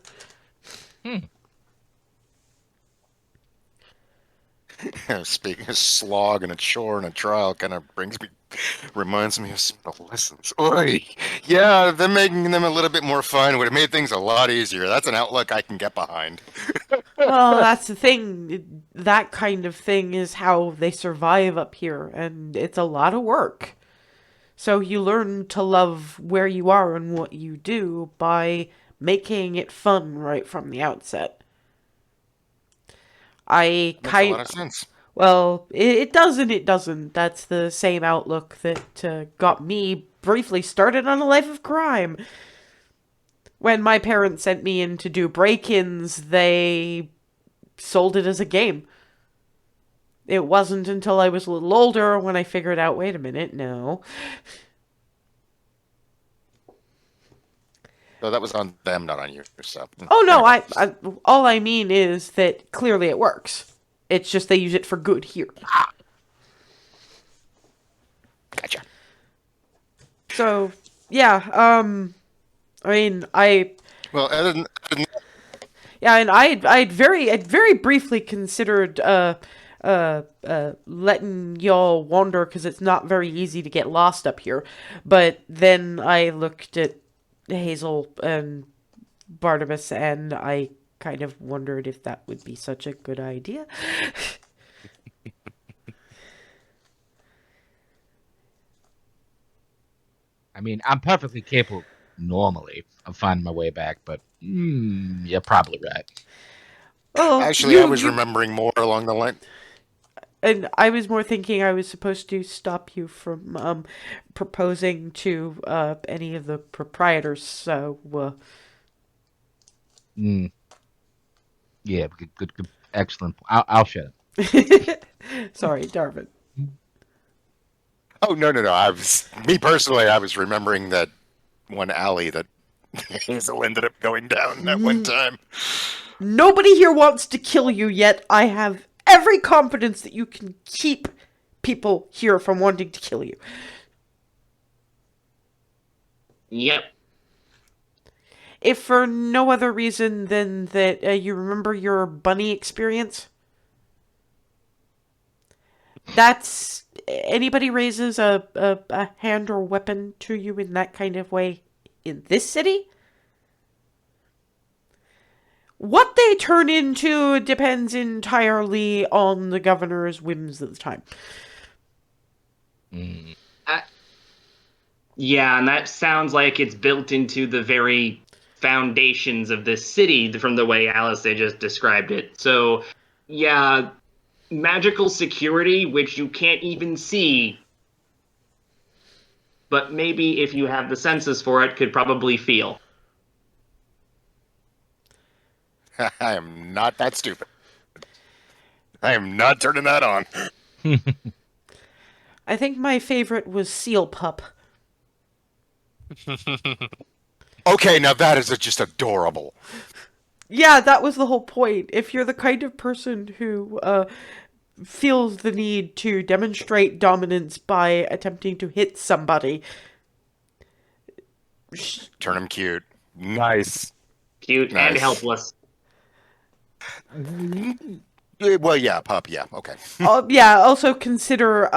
Speaking of slog and a chore and a trial, kind of reminds me of some of the lessons. Oy. Yeah, them making them a little bit more fun would have made things a lot easier. That's an outlook I can get behind. Well, that's the thing. That kind of thing is how they survive up here, and it's a lot of work. So you learn to love where you are and what you do by making it fun right from the outset. Makes a lot of sense. Well, it does and it doesn't. That's the same outlook that got me briefly started on a life of crime. When my parents sent me in to do break-ins, they sold it as a game. It wasn't until I was a little older when I figured out, wait a minute, no. So that was on them, not on you. So. Oh, no, I all I mean is that clearly it works. It's just they use it for good here. Gotcha. So, yeah, I mean, Well, other than yeah, and I'd very briefly considered letting y'all wander because it's not very easy to get lost up here. But then I looked at Hazel and Barnabas, and I kind of wondered if that would be such a good idea. I mean, I'm perfectly capable normally of finding my way back, but you're probably right. Oh, actually, I was remembering more along the line. And I was more thinking I was supposed to stop you from proposing to any of the proprietors, so... Yeah, good, excellent. I'll shut up. Sorry, Darvin. Oh, no. Me personally, I was remembering that one alley that Hazel ended up going down that one time. Nobody here wants to kill you yet. I have every confidence that you can keep people here from wanting to kill you. Yep. If for no other reason than that you remember your bunny experience. That's anybody raises a hand or weapon to you in that kind of way in this city? What they turn into depends entirely on the governor's whims at the time. Yeah, and that sounds like it's built into the very foundations of this city from the way Alice just described it. So, yeah, magical security, which you can't even see, but maybe if you have the senses for it, could probably feel. I am not that stupid. I am not turning that on. I think my favorite was Seal Pup. Okay, now that is just adorable. Yeah, that was the whole point. If you're the kind of person who feels the need to demonstrate dominance by attempting to hit somebody, Turn him cute. Nice. Cute and Nice. helpless. Well, yeah, pup, yeah, okay. yeah, also consider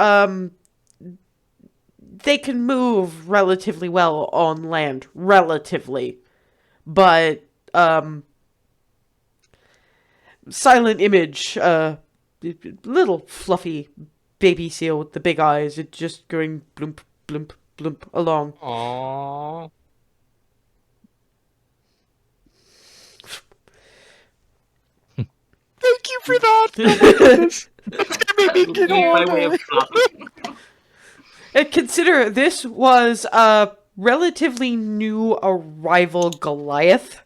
they can move relatively well on land, relatively. But silent image, little fluffy baby seal with the big eyes, it just going bloomp, bloomp, bloomp along. Aww. Thank you for that. By way of pup. And consider this was a relatively new arrival Goliath.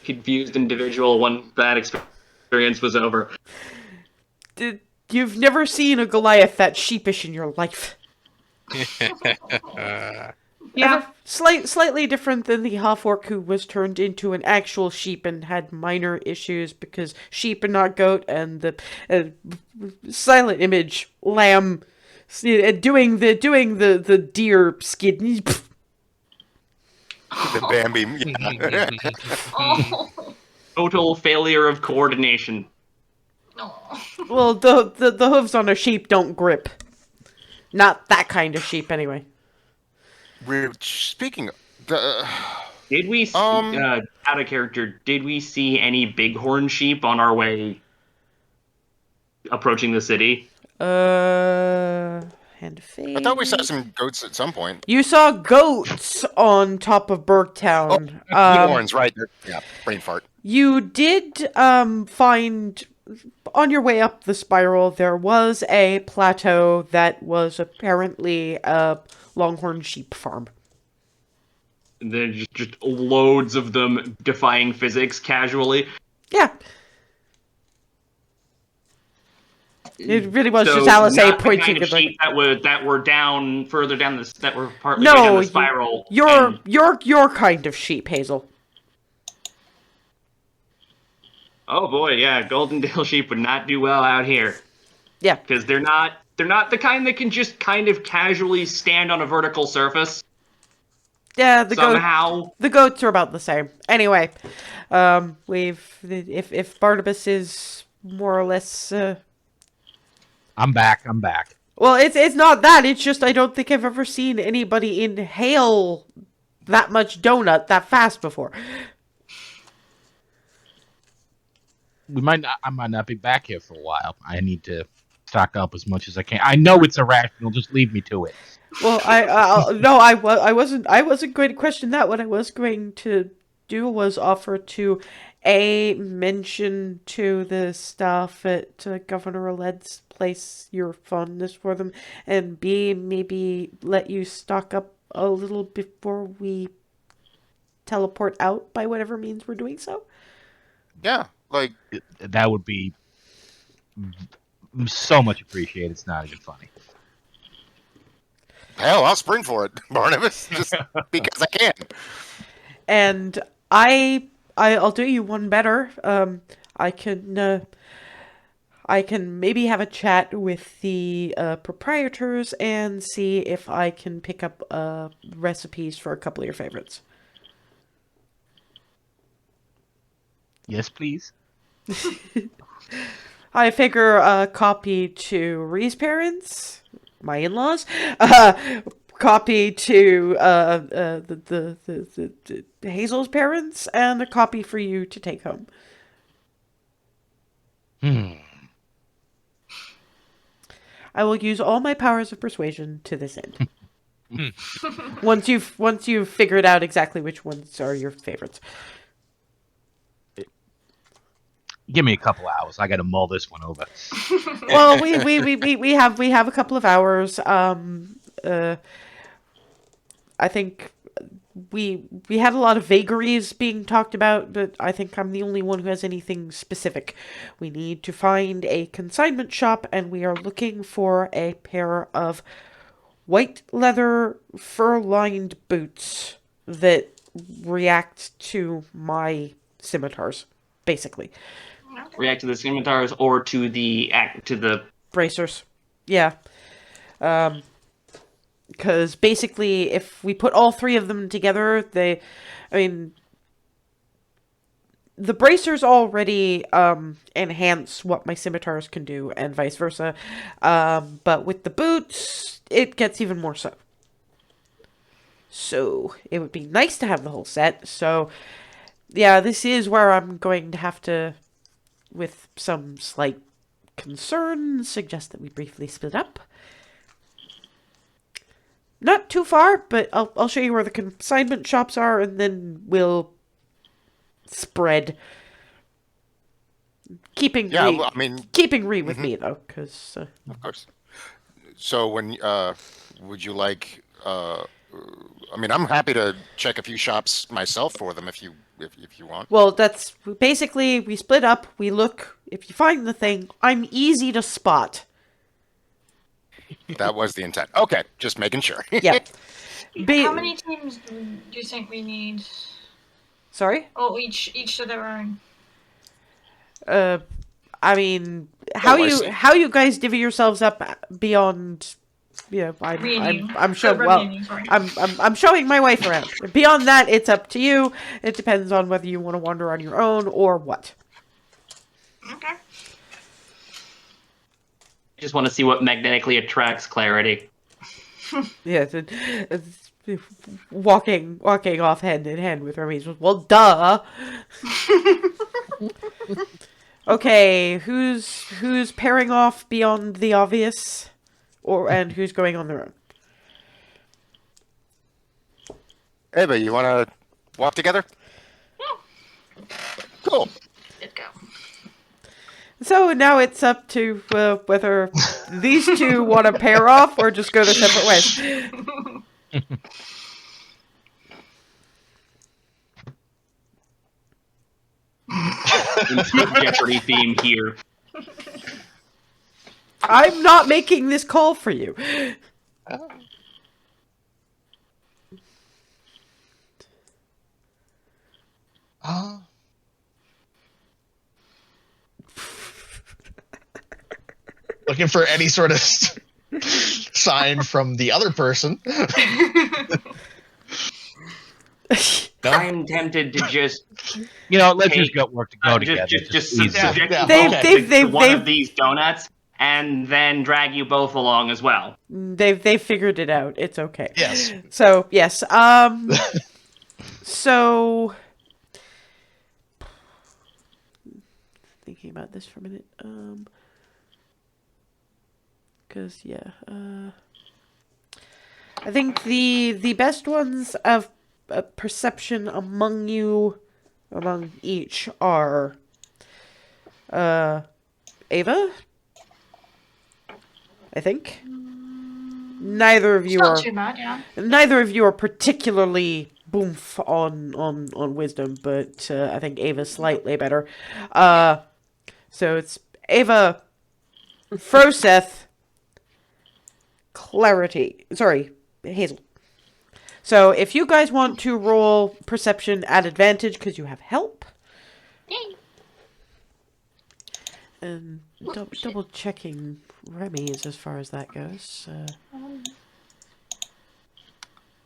Confused individual when that experience was over. You've never seen a Goliath that sheepish in your life. Yeah. Slightly different than the half-orc who was turned into an actual sheep and had minor issues because sheep and not goat, and the silent image lamb doing the deer skid. The Bambi. Yeah. Oh. Total failure of coordination. Oh. Well, the hooves on a sheep don't grip. Not that kind of sheep, anyway. Speaking of the... Did we see, out of character, did we see any bighorn sheep on our way approaching the city? Hand of fate. I thought we saw some goats at some point. You saw goats on top of Burgtown. Bighorns, right. Yeah, brain fart. You did find, on your way up the spiral, there was a plateau that was apparently a longhorn sheep farm. There's just loads of them defying physics casually. Yeah. It really was So just Alice A not the pointing kind of at like, sheep that were down further down the that were partly no, down the spiral. and- your kind of sheep, Hazel. Oh boy, yeah, Goldendale sheep would not do well out here Yeah. because they're not the kind that can just kind of casually stand on a vertical surface. Yeah, Somehow. the goats are about the same. Anyway, if Barnabas is more or less I'm back. well, it's not that. It's just I don't think I've ever seen anybody inhale that much donut that fast before. I might not be back here for a while. I need to stock up as much as I can. I know it's irrational. Just leave me to it. Well, I wasn't going to question that. What I was going to do was offer to A, mention to the staff at Governor Aled's place your fondness for them, and B, maybe let you stock up a little before we teleport out by whatever means we're doing so. Yeah, like... That would be so much appreciated. It's not even funny. Hell, I'll spring for it, Barnabas, just because I can. And I'll do you one better. I I can maybe have a chat with the proprietors and see if I can pick up recipes for a couple of your favorites. Yes, please. I figure a copy to Ree's parents, my in-laws, copy to the Hazel's parents, and a copy for you to take home. I will use all my powers of persuasion to this end. Once you've figured out exactly which ones are your favorites. Give me a couple hours. I got to mull this one over. Well, we have a couple of hours. I think we had a lot of vagaries being talked about, but I think I'm the only one who has anything specific. We need to find a consignment shop, and we are looking for a pair of white leather fur-lined boots that react to my scimitars, basically. React to the scimitars or to the Bracers. Yeah. Because basically, if we put all three of them together, the bracers already enhance what my scimitars can do, and vice versa. But with the boots, it gets even more so. So, it would be nice to have the whole set. So, yeah, this is where I'm going to have to, with some slight concern, suggest that we briefly split up. Not too far, but I'll show you where the consignment shops are, and then we'll spread. Keeping Ree with me, though, because... Of course. So when, would you like, I'm happy to check a few shops myself for them if you want. Well, that's basically, we split up, we look, if you find the thing, I'm easy to spot. That was the intent. Okay, just making sure. Yeah. How many teams do you think we need? Sorry? Oh, each to their own. How you guys divvy yourselves up beyond... Yeah, I'm showing. Well, I'm showing my wife around. Beyond that, it's up to you. It depends on whether you want to wander on your own or what. Okay. I just want to see what magnetically attracts clarity. Yeah, it's walking off hand in hand with Hermes. Well, duh. Okay, who's pairing off beyond the obvious? And who's going on their own? Ava, you want to walk together? Yeah. Cool. Let's go. So now it's up to whether these two want to pair off or just go their separate ways. Instant Jeopardy theme here. I'm not making this call for you. Looking for any sort of sign from the other person. I'm tempted to just let's just go work together. Just easy. subject They've one of these donuts and then drag you both along as well. They've figured it out. It's okay. Yes. So yes. So thinking about this for a minute. Because I think the best ones of perception among each are Ava, I think. Neither of you It's are not too bad, yeah. Neither of you are particularly boomf on wisdom, but I think Ava's slightly better. So it's Ava, Froseth, Clarity. Sorry, Hazel. So if you guys want to roll perception at advantage because you have help, Yay. And double checking Remy's as far as that goes.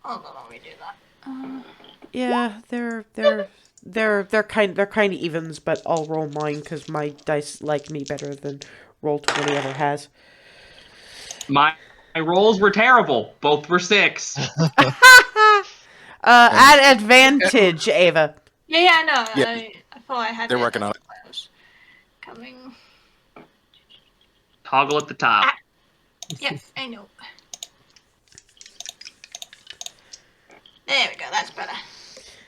Hold on, let me do that. Yeah, they're kind of evens, but I'll roll mine because my dice like me better than Roll20 ever has. My rolls were terrible. Both were 6. At advantage, Ava. Yeah, I know. Yeah. I thought I had They're it. working on That's it. why I was coming. Toggle at the top. Yes, I know. There we go. That's better.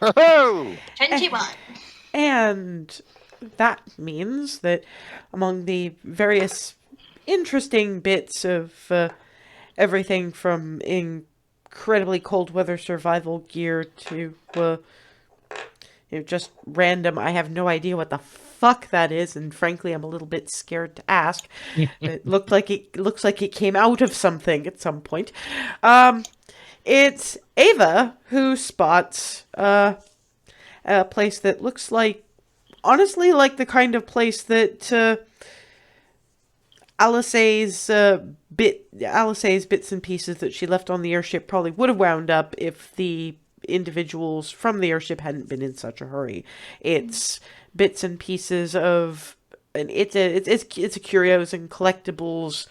Oh, 21. And that means that among the various interesting bits of everything from incredibly cold weather survival gear to just random, I have no idea what the fuck that is, and frankly I'm a little bit scared to ask. It looks like it came out of something at some point. It's Ava who spots a place that looks like, honestly, like the kind of place that Alice's bits and pieces that she left on the airship probably would have wound up if the individuals from the airship hadn't been in such a hurry. It's bits and pieces of, and it's a curios and collectibles,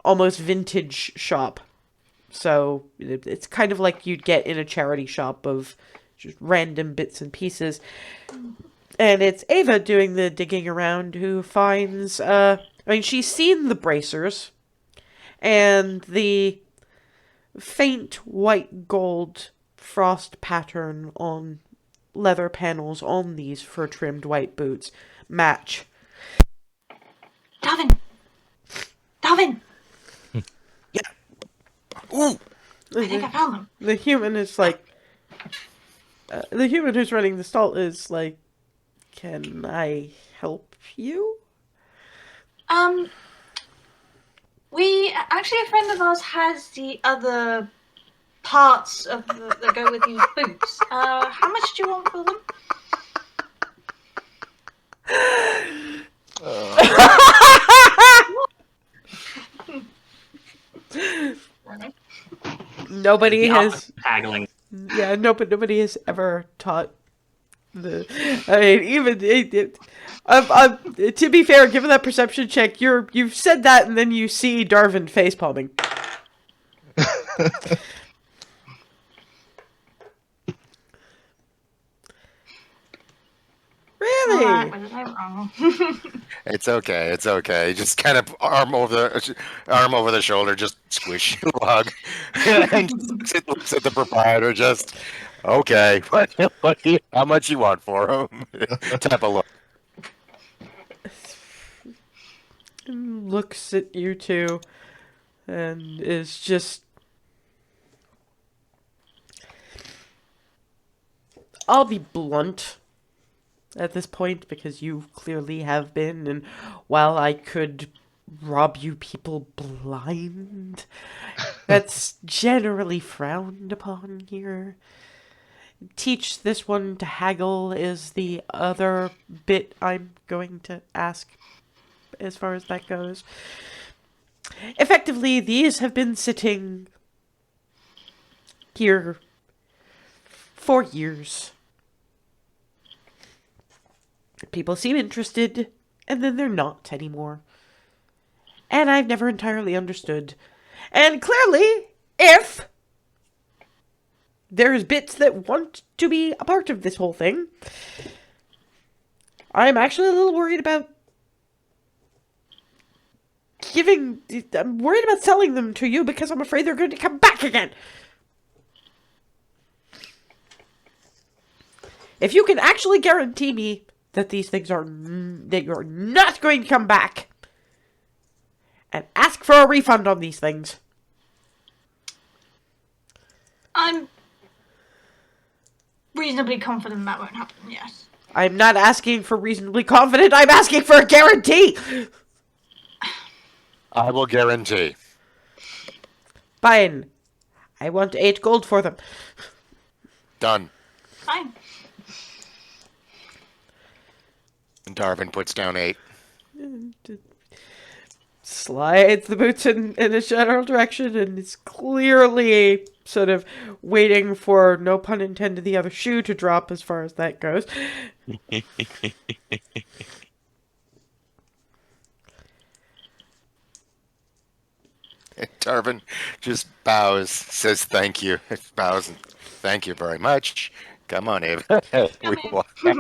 almost vintage shop. So it's kind of like you'd get in a charity shop of just random bits and pieces. And it's Ava doing the digging around who finds, she's seen the bracers and the faint white gold frost pattern on leather panels on these fur-trimmed white boots match. Darwin! Darwin! ooh! I think I found them. The human is like, the human who's running the stall is like, can I help you? We actually, a friend of ours has the other parts of that go with these boots. How much do you want for them? Nobody The has, opposite haggling. yeah, nobody has ever taught the. I mean, even to be fair, given that perception check, you've said that, and then you see Darwin face palming. Really? Alright, was I wrong? It's okay. It's okay. Just kind of arm over the shoulder, just squish log, and looks at the proprietor. Just okay. How much you want for him? Type of look. Looks at you two, and is just. I'll be blunt at this point because you clearly have been, and while I could rob you people blind, that's generally frowned upon here. Teach this one to haggle is the other bit I'm going to ask as far as that goes. Effectively, these have been sitting here for years. People seem interested, and then they're not anymore. And I've never entirely understood. And clearly, if there's bits that want to be a part of this whole thing, I'm actually a little worried about I'm worried about selling them to you because I'm afraid they're going to come back again. If you can actually guarantee me that these things that you're not going to come back and ask for a refund on these things. I'm reasonably confident that won't happen, yes. I'm not asking for reasonably confident, I'm asking for a guarantee! I will guarantee. Fine. I want 8 gold for them. Done. Fine. And Darwin puts down 8. And slides the boots in a general direction and is clearly sort of waiting for, no pun intended, the other shoe to drop as far as that goes. Darvin just bows, says thank you, bows, and thank you very much. Come on, Ava. We walk out.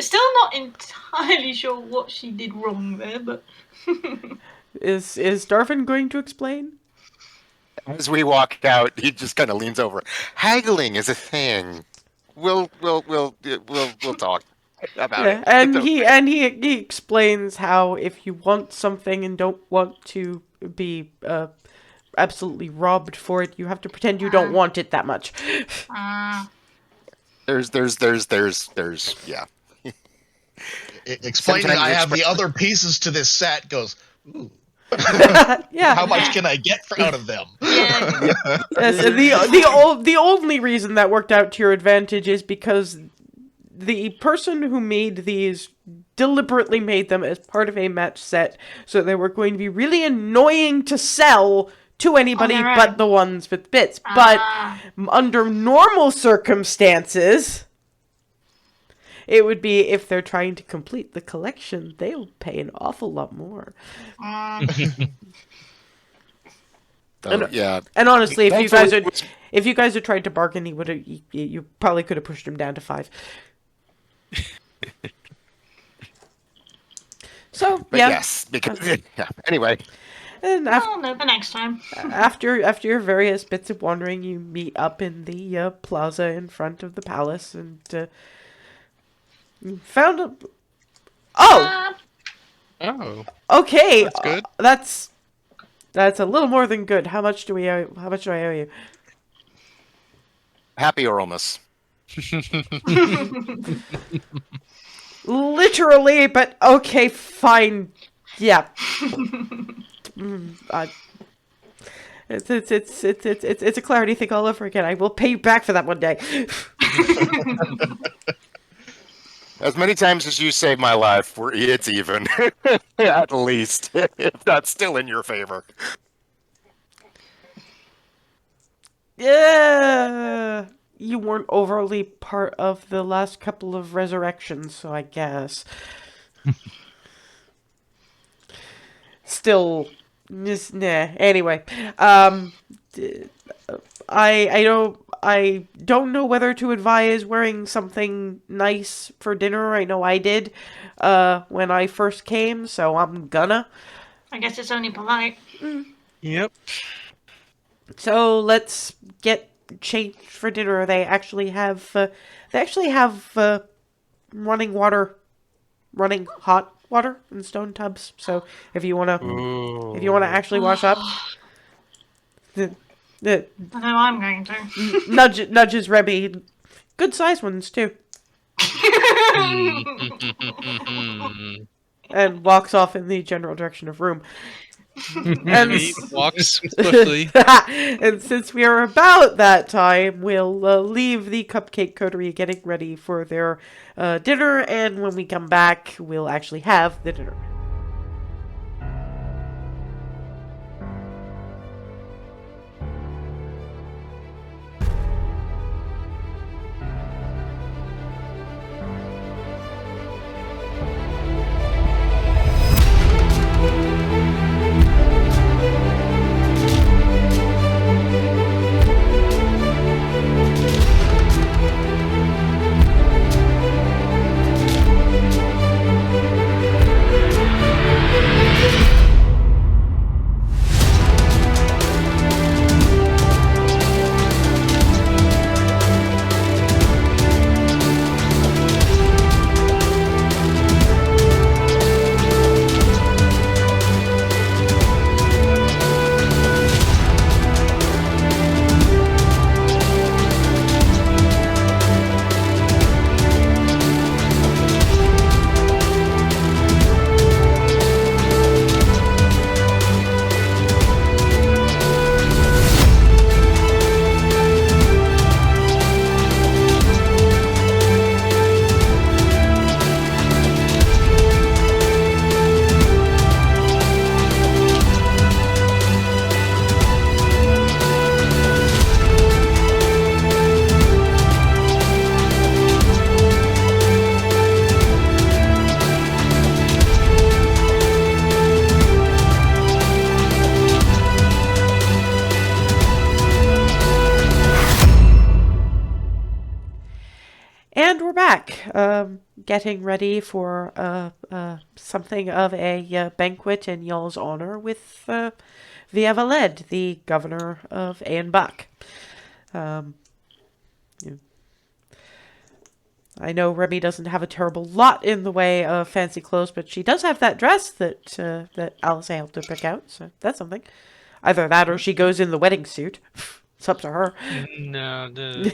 Still not entirely sure what she did wrong there, but Is Darvin going to explain? As we walk out, he just kind of leans over. Haggling is a thing. We'll talk about Yeah, it. and It's he okay. and he explains how if you want something and don't want to be absolutely robbed for it, you have to pretend you don't want it that much. There's yeah. Explaining Sometimes I have the express- other pieces to this set goes, ooh, Yeah. how much can I get out of them? yeah. Yes, and the only reason that worked out to your advantage is because the person who made these deliberately made them as part of a match set, so they were going to be really annoying to sell to anybody their but own. the ones with bits. But under normal circumstances, it would be if they're trying to complete the collection, they'll pay an awful lot more. So, yeah. And honestly, if Thankfully, you guys had tried to bargain, he would have. You probably could have pushed him down to 5. So But yeah, yes, because yeah. Anyway, and I'll know the next time. after your various bits of wandering, you meet up in the plaza in front of the palace, and you found a. Oh, Oh, okay. that's good. That's a little more than good. How much do we owe? How much do I owe you? happy Oromus. Literally, but okay, fine. Yeah. It's a clarity thing all over again. I will pay you back for that one day. As many times as you save my life, it's even. At least, if not still in your favor. Yeah. You weren't overly part of the last couple of resurrections, so I guess. Still, just nah. Anyway, I don't know whether to advise wearing something nice for dinner. I know I did, when I first came, so I'm gonna. I guess it's only polite. Yep. So let's get changed for dinner. They actually have running hot water in stone tubs. So if you wanna actually wash up, I know I'm going to. nudges Rebby. Good sized ones too, and walks off in the general direction of room. And He walks swiftly. and since we are about that time, we'll leave the Cupcake Coterie getting ready for their dinner, and when we come back, we'll actually have the dinner. getting ready for something of a banquet in y'all's honor with Vieve Alled, the governor of Aenbach. I know Remy doesn't have a terrible lot in the way of fancy clothes, but she does have that dress that Alice helped her pick out, so that's something. Either that or she goes in the wedding suit. It's up to her. No, the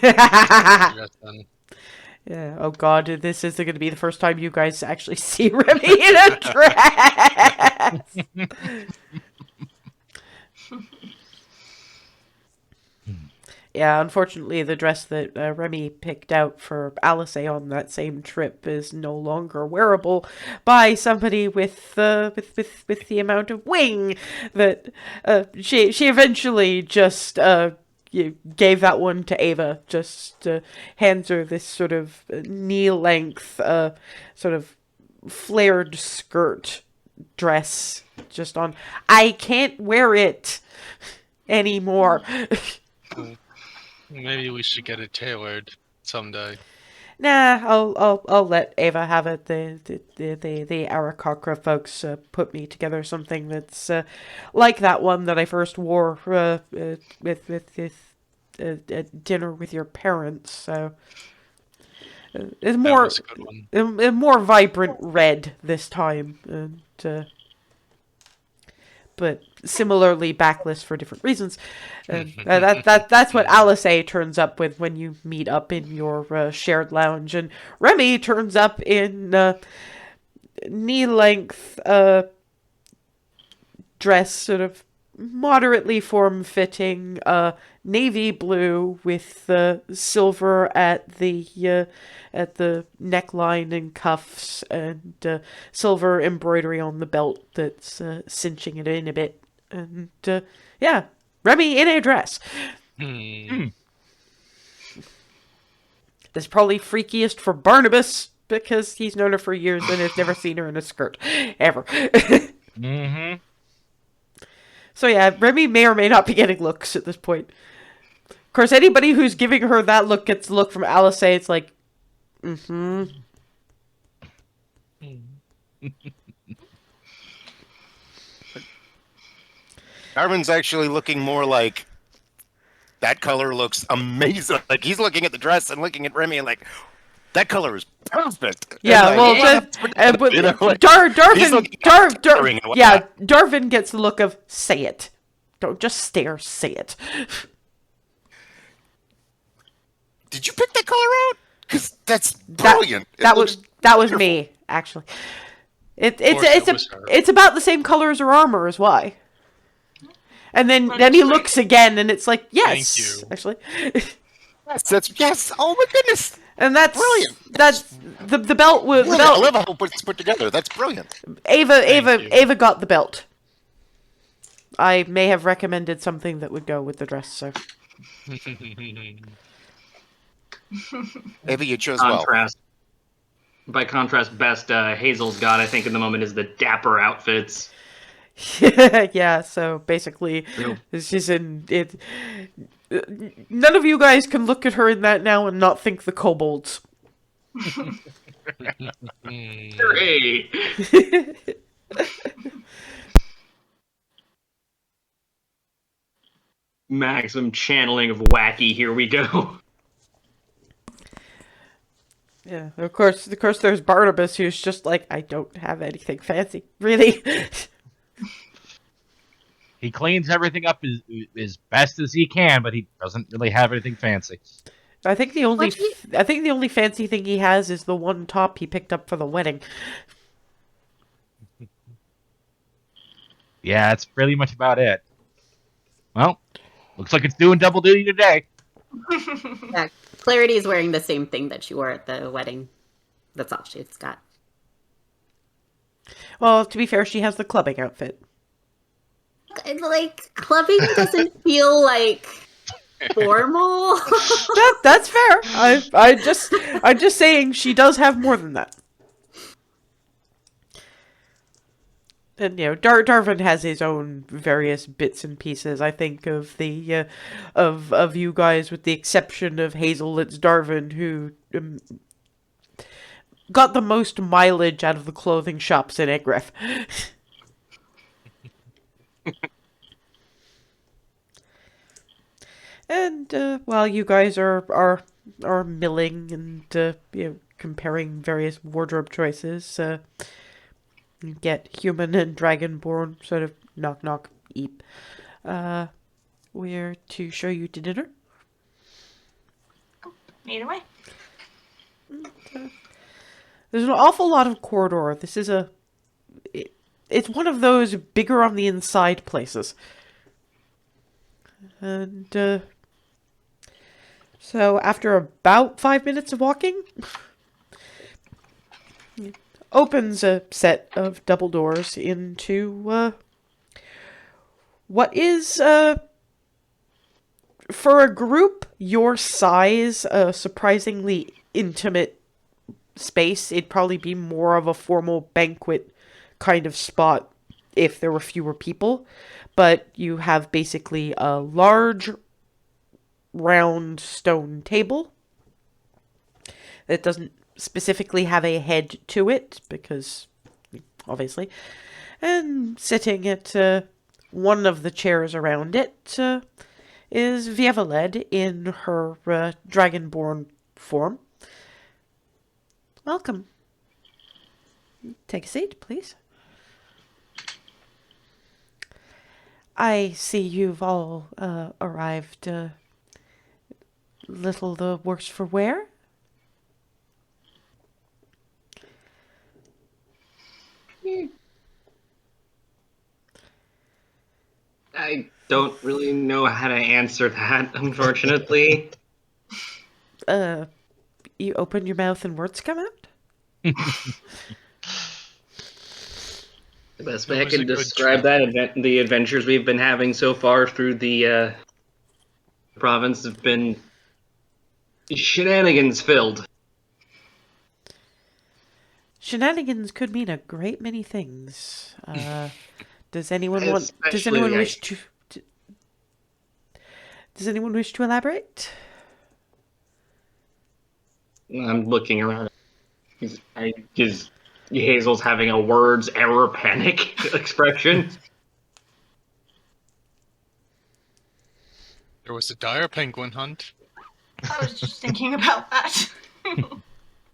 Yeah. Oh God, this isn't going to be the first time you guys actually see Remy in a dress. Yeah, unfortunately, the dress that Remy picked out for Alice on that same trip is no longer wearable by somebody with the amount of wing that she eventually just gave that one to Ava. Just hands her this sort of knee-length, sort of flared skirt dress. Just on, I can't wear it anymore. Maybe we should get it tailored someday. Nah, I'll let Ava have it. The Arakakra folks put me together something that's like that one that I first wore with dinner with your parents. So it's That was a good one. a more vibrant red this time, and but similarly backless for different reasons. And that's what Alice turns up with when you meet up in your shared lounge, and Remy turns up in knee-length dress, sort of moderately form-fitting, navy blue with silver at the neckline and cuffs, and silver embroidery on the belt that's cinching it in a bit. And yeah, Remy in a dress. It's probably freakiest for Barnabas because he's known her for years and has never seen her in a skirt ever. Mm-hmm. So yeah, Remy may or may not be getting looks at this point. Of course, anybody who's giving her that look gets the look from Alice. It's like, mm-hmm. Darwin's actually looking more like that color looks amazing. Like he's looking at the dress and looking at Remy and like that color is perfect. Yeah, And, well, but, you know, like, he's looking at coloring and yeah, whatnot. Darvin gets the look of say it. Don't just stare, say it. Did you pick that color out? Because that's brilliant. That was me, actually. It's about the same color as her armor, is why. And then he looks again, and it's like, yes, Thank you. actually. Yes. Oh my goodness. And that's Brilliant. That's the belt was the Brilliant. I belt. love how it's put together. That's brilliant. Ava got the belt. I may have recommended something that would go with the dress, so. Ava, you chose well. Contrast. By contrast, best Hazel's got, I think, in the moment is the dapper outfits. Yeah, so basically, she's in it. None of you guys can look at her in that now and not think the kobolds. Hooray! Maximum channeling of wacky. Here we go. Yeah, of course. There's Barnabas, who's just like, I don't have anything fancy, really. He cleans everything up as best as he can, but he doesn't really have anything fancy. I think the only fancy thing he has is the one top he picked up for the wedding. Yeah, that's pretty much about it. Well, looks like it's doing double duty today. Yeah, Clarity is wearing the same thing that she wore at the wedding. That's all she's got. Well, to be fair, she has the clubbing outfit. Like, clubbing doesn't feel like formal. That's fair. I'm just saying she does have more than that. And Darvin has his own various bits and pieces. I think of the of you guys, with the exception of Hazel. It's Darvin who got the most mileage out of the clothing shops in Egref. And while you guys are milling and comparing various wardrobe choices, you get human and dragonborn sort of knock knock eep. We're to show you to dinner. Either way. There's an awful lot of corridor. This is it's one of those bigger on the inside places. And so after about 5 minutes of walking, it opens a set of double doors into what is for a group your size, a surprisingly intimate space. It'd probably be more of a formal banquet kind of spot if there were fewer people. But you have basically a large round stone table that doesn't specifically have a head to it, because obviously. And sitting at one of the chairs around it is Vieve Alled in her dragonborn form. Welcome. Take a seat, please. I see you've all arrived little the worse for wear. I don't really know how to answer that, unfortunately. You open your mouth and words come out? The best That way I was a can good describe that, the adventures we've been having so far through the province have been shenanigans filled. Shenanigans could mean a great many things. Does anyone want? Does anyone Especially wish to? Does anyone wish to elaborate? I'm looking around. Because Hazel's having a words error panic expression. There was a dire penguin hunt. I was just thinking about that.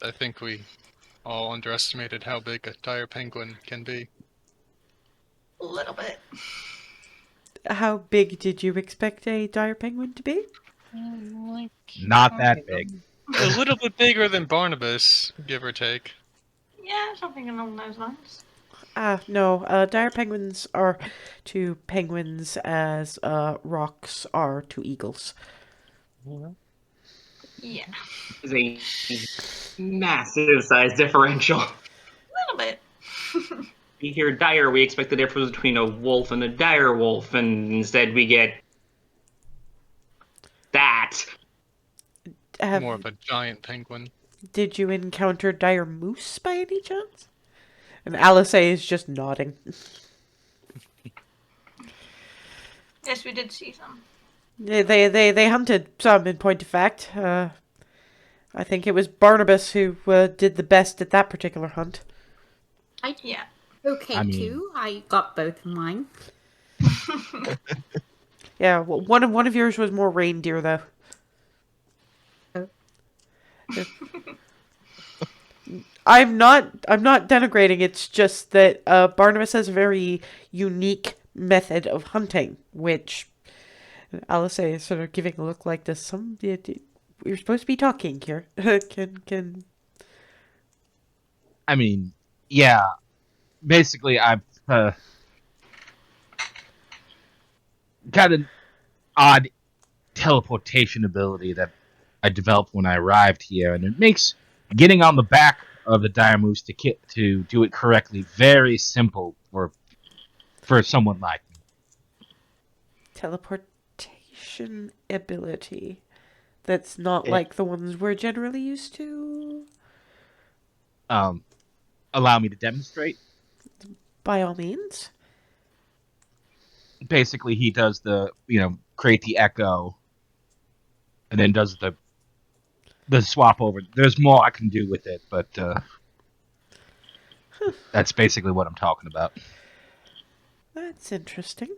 I think we all underestimated how big a dire penguin can be. A little bit. How big did you expect a dire penguin to be? Not that big. A little bit bigger than Barnabas, give or take. Yeah, something along those lines. No. Dire penguins are to penguins as rocks are to eagles. Yeah, Is a massive size differential. a little bit. We hear dire, we expect the difference between a wolf and a dire wolf, and instead we get that. More of a giant penguin. Did you encounter dire moose by any chance? And Alice is just nodding. Yes, we did see some. They hunted some, in point of fact. I think it was Barnabas who did the best at that particular hunt. Yeah. Okay, I mean- too. I got both of mine. Yeah, well, one of yours was more reindeer, though. Oh. I'm not denigrating. It's just that Barnabas has a very unique method of hunting, which Alice is sort of giving a look like this. We're supposed to be talking here. Can I mean, yeah. Basically, I've got an odd teleportation ability that I developed when I arrived here, and it makes getting on the back of the dire moose to do it correctly very simple for someone like me. teleportation ability that's not Yeah. like the ones we're generally used to? Allow me to demonstrate. By all means. Basically, he does create the echo, and then does the swap over. There's more I can do with it, but That's basically what I'm talking about. That's interesting.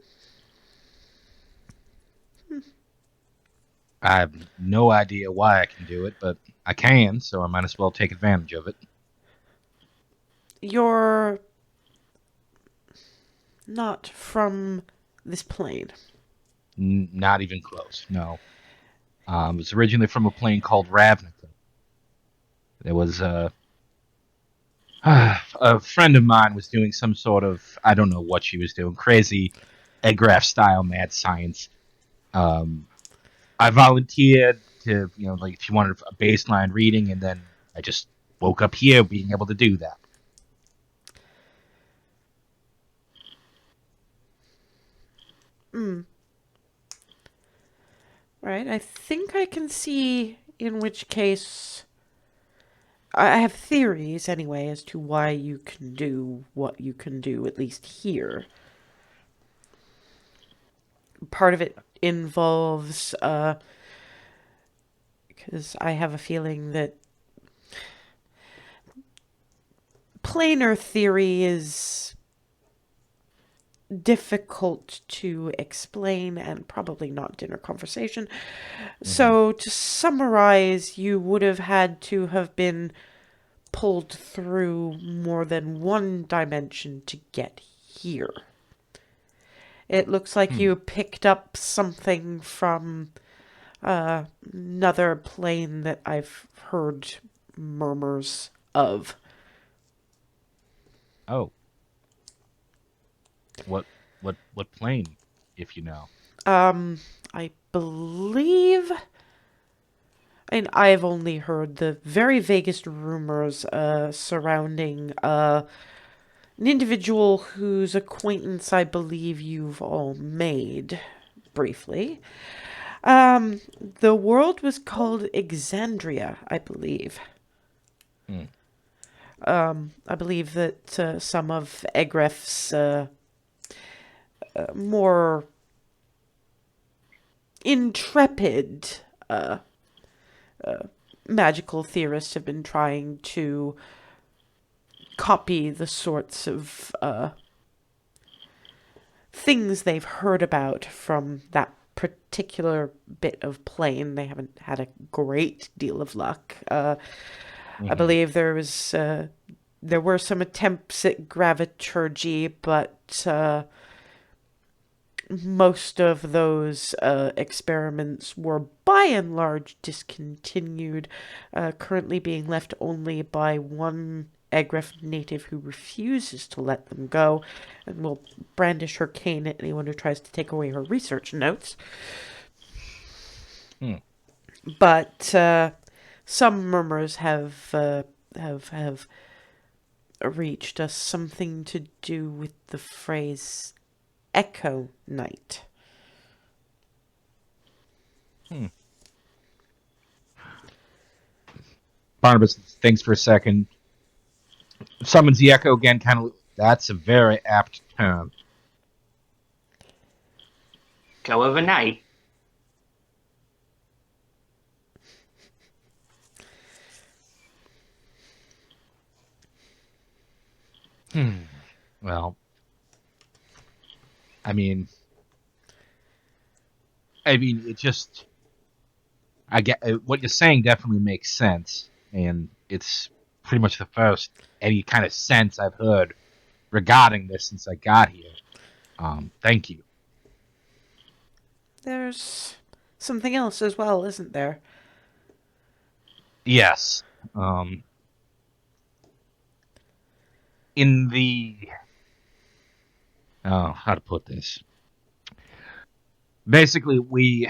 I have no idea why I can do it, but I can, so I might as well take advantage of it. You're not from this plane. Not even close, no. It's originally from a plane called Ravnica. There was a friend of mine was doing some sort of, I don't know what she was doing, crazy Egraph style mad science. I volunteered to, like if she wanted a baseline reading, and then I just woke up here being able to do that. Right, I think I can see in which case... I have theories, anyway, as to why you can do what you can do, at least here. Part of it involves, because I have a feeling that planar theory is difficult to explain and probably not dinner conversation. So, to summarize, you would have had to have been pulled through more than one dimension to get here. It looks like you picked up something from another plane that I've heard murmurs of. Oh. What plane, if you know? I believe... And I've only heard the very vaguest rumors surrounding an individual whose acquaintance I believe you've all made, briefly. The world was called Exandria, I believe. I believe that some of Egref's more intrepid magical theorists have been trying to copy the sorts of things they've heard about from that particular bit of plane. They haven't had a great deal of luck. I believe there were some attempts at graviturgy, but most of those experiments were by and large discontinued, currently being left only by one Egref native who refuses to let them go and will brandish her cane at anyone who tries to take away her research notes. But some murmurs have reached us, something to do with the phrase Echo Night. Barnabas thinks for a second, summons the echo again, kind of. That's a very apt term. Go of a night. Well, I mean, it just. I get what you're saying. Definitely makes sense, and it's pretty much the first any kind of sense I've heard regarding this since I got here. Thank you. There's something else as well, isn't there? Yes. In the how to put this? Basically, we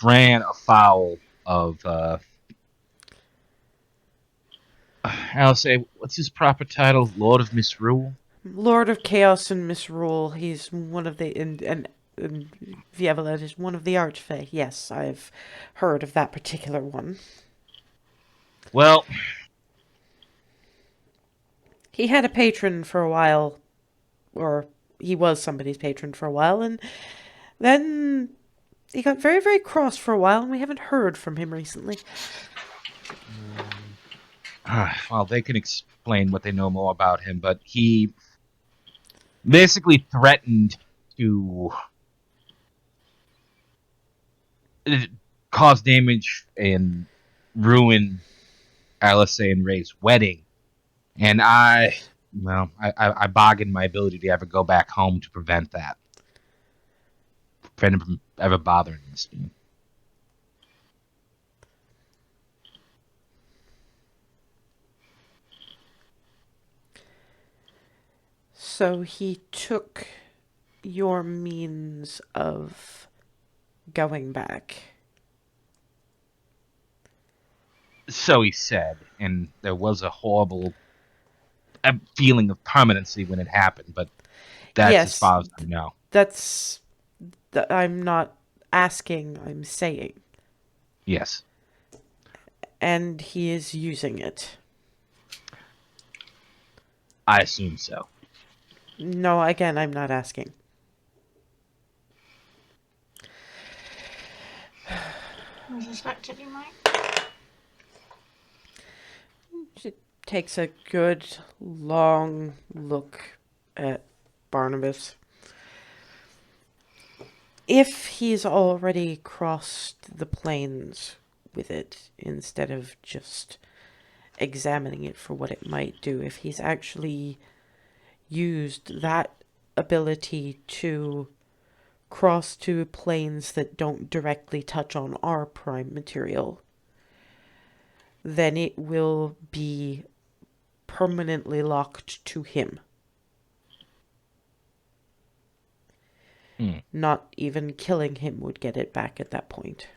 ran afoul of I'll say, what's his proper title? Lord of Misrule? Lord of Chaos and Misrule. He's one of the and Vieve Alled is one of the Archfey. Yes, I've heard of that particular one. Well, he had a patron for a while, or he was somebody's patron for a while, and then he got very, very cross for a while, and we haven't heard from him recently. Well, they can explain what they know more about him, but he basically threatened to cause damage and ruin Alice and Ray's wedding. And I bargained my ability to ever go back home to prevent that. Prevent him from ever bothering us. So he took your means of going back. So he said, and there was a horrible feeling of permanency when it happened, but that's as Yes, far as I know. I'm not asking, I'm saying. Yes. And he is using it. I assume so. No, again, I'm not asking. I suspected you might. She takes a good, long look at Barnabas. If he's already crossed the plains with it, instead of just examining it for what it might do, if he's actually used that ability to cross to planes that don't directly touch on our prime material, then it will be permanently locked to him. Not even killing him would get it back at that point.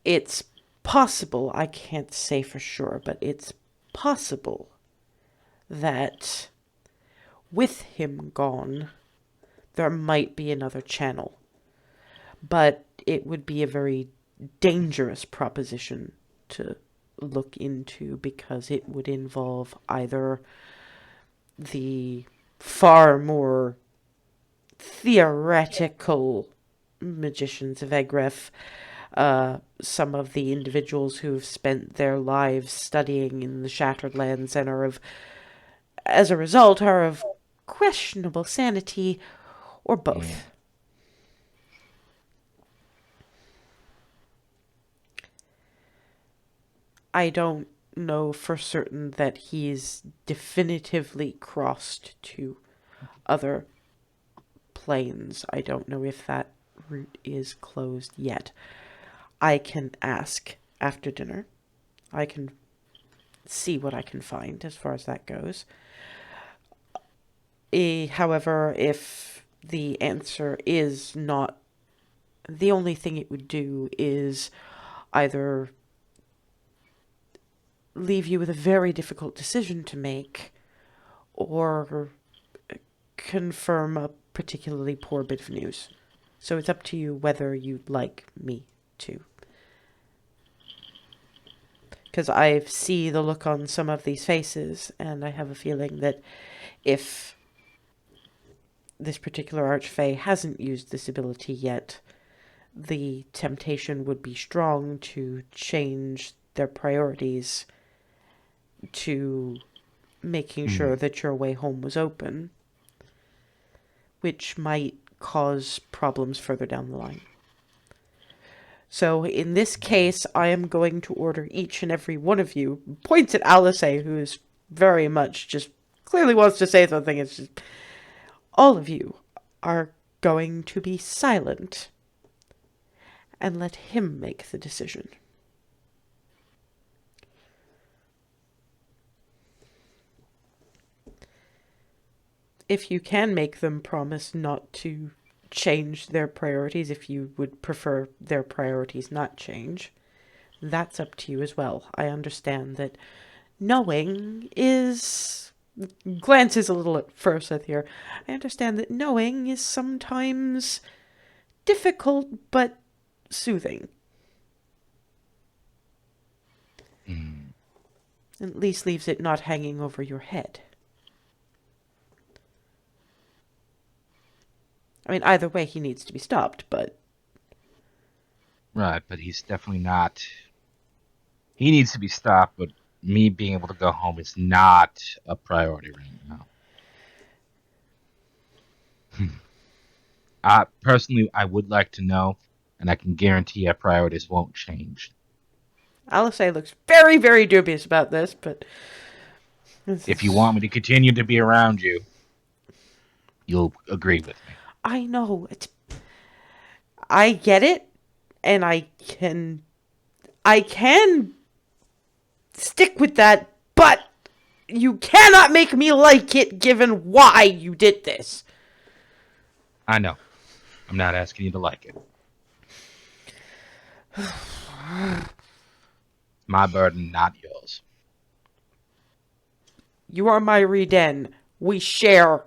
It's possible, I can't say for sure, but it's possible that with him gone, there might be another channel. But it would be a very dangerous proposition to look into, because it would involve either the far more theoretical magicians of Egref, some of the individuals who've spent their lives studying in the Shattered Lands and as a result, are of questionable sanity, or both. I don't know for certain that he's definitively crossed to other planes. I don't know if that route is closed yet. I can ask after dinner. I can see what I can find as far as that goes. However, if the answer is not, the only thing it would do is either leave you with a very difficult decision to make, or confirm a particularly poor bit of news. So it's up to you whether you'd like me to. Because I see the look on some of these faces, and I have a feeling that if this particular Archfey hasn't used this ability yet, the temptation would be strong to change their priorities to making sure that your way home was open, which might cause problems further down the line. So in this case, I am going to order each and every one of you, points at Alice, who is very much just clearly wants to say something. It's just, all of you are going to be silent and let him make the decision. If you can make them promise not to change their priorities, if you would prefer their priorities not change, that's up to you as well. I understand that knowing is... Glances a little at Furseth here. I understand that knowing is sometimes difficult, but soothing. At least leaves it not hanging over your head. I mean, either way, he needs to be stopped, but Right, but he's definitely not. He needs to be stopped, but me being able to go home is not a priority right now. Personally, I would like to know, and I can guarantee our priorities won't change. Alisei looks very, very dubious about this, but If you want me to continue to be around you, you'll agree with me. I know I get it, and I can stick with that, but you cannot make me like it given why you did this. I know. I'm not asking you to like it. My burden, not yours. You are my Reden. We share.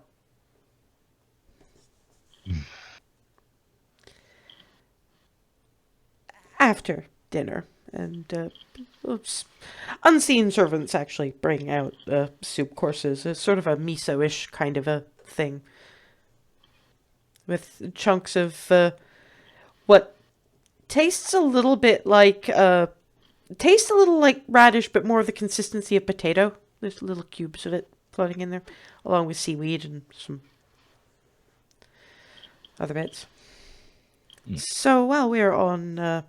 After dinner, and unseen servants actually bring out soup courses. It's sort of a miso-ish kind of a thing, with chunks of what tastes a little bit like radish, but more of the consistency of potato. There's little cubes of it floating in there, along with seaweed and some other bits. So while we're on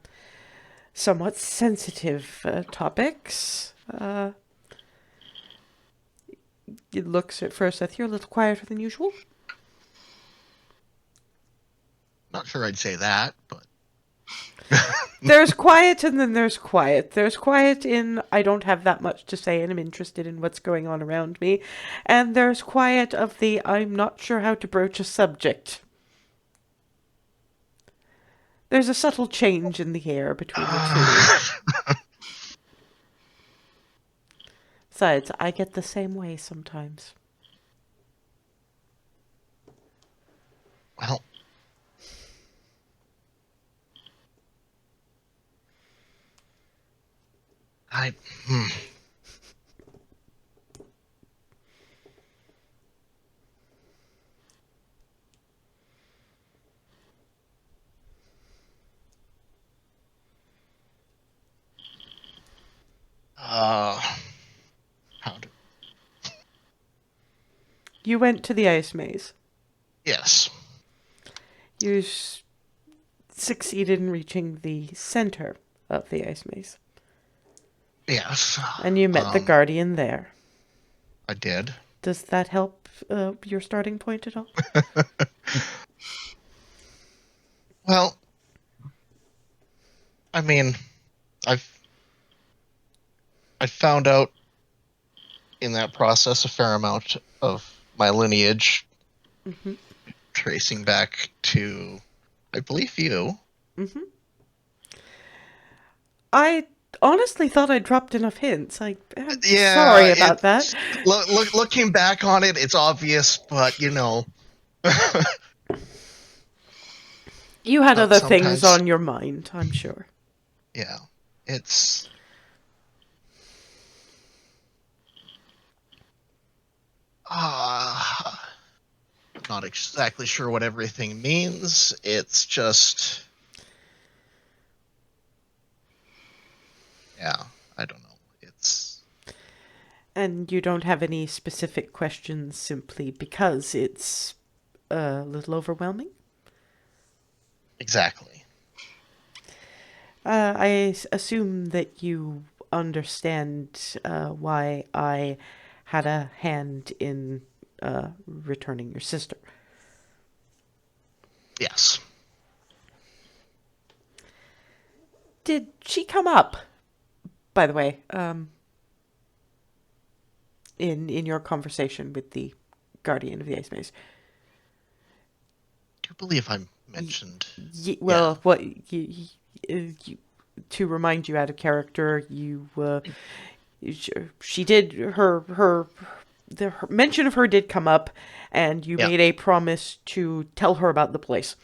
somewhat sensitive topics, it looks at first that you're a little quieter than usual. Not sure I'd say that, but There's quiet and then there's quiet. There's quiet in I don't have that much to say and I'm interested in what's going on around me. And there's quiet of the I'm not sure how to broach a subject. There's a subtle change in the air between the two. Besides, I get the same way sometimes. well, I. How do? You went to the ice maze. Yes. You succeeded in reaching the center of the ice maze. Yes. And you met the guardian there. I did. Does that help your starting point at all? Well, I mean, I found out in that process a fair amount of my lineage, tracing back to, I believe, you. I honestly thought I dropped enough hints. I'm Yeah, sorry about that. Looking back on it, it's obvious, but you know. You had other sometimes. things on your mind, I'm sure. Yeah, it's. Not exactly sure what everything means. It's just. Yeah, I don't know. It's. And you don't have any specific questions simply because it's a little overwhelming? Exactly. I assume that you understand why I had a hand in returning your sister. Yes. Did she come up, by the way, in your conversation with the guardian of the ice maze? Do you believe I mentioned? What to remind you out of character, she did her mention of her did come up, and you made a promise to tell her about the place.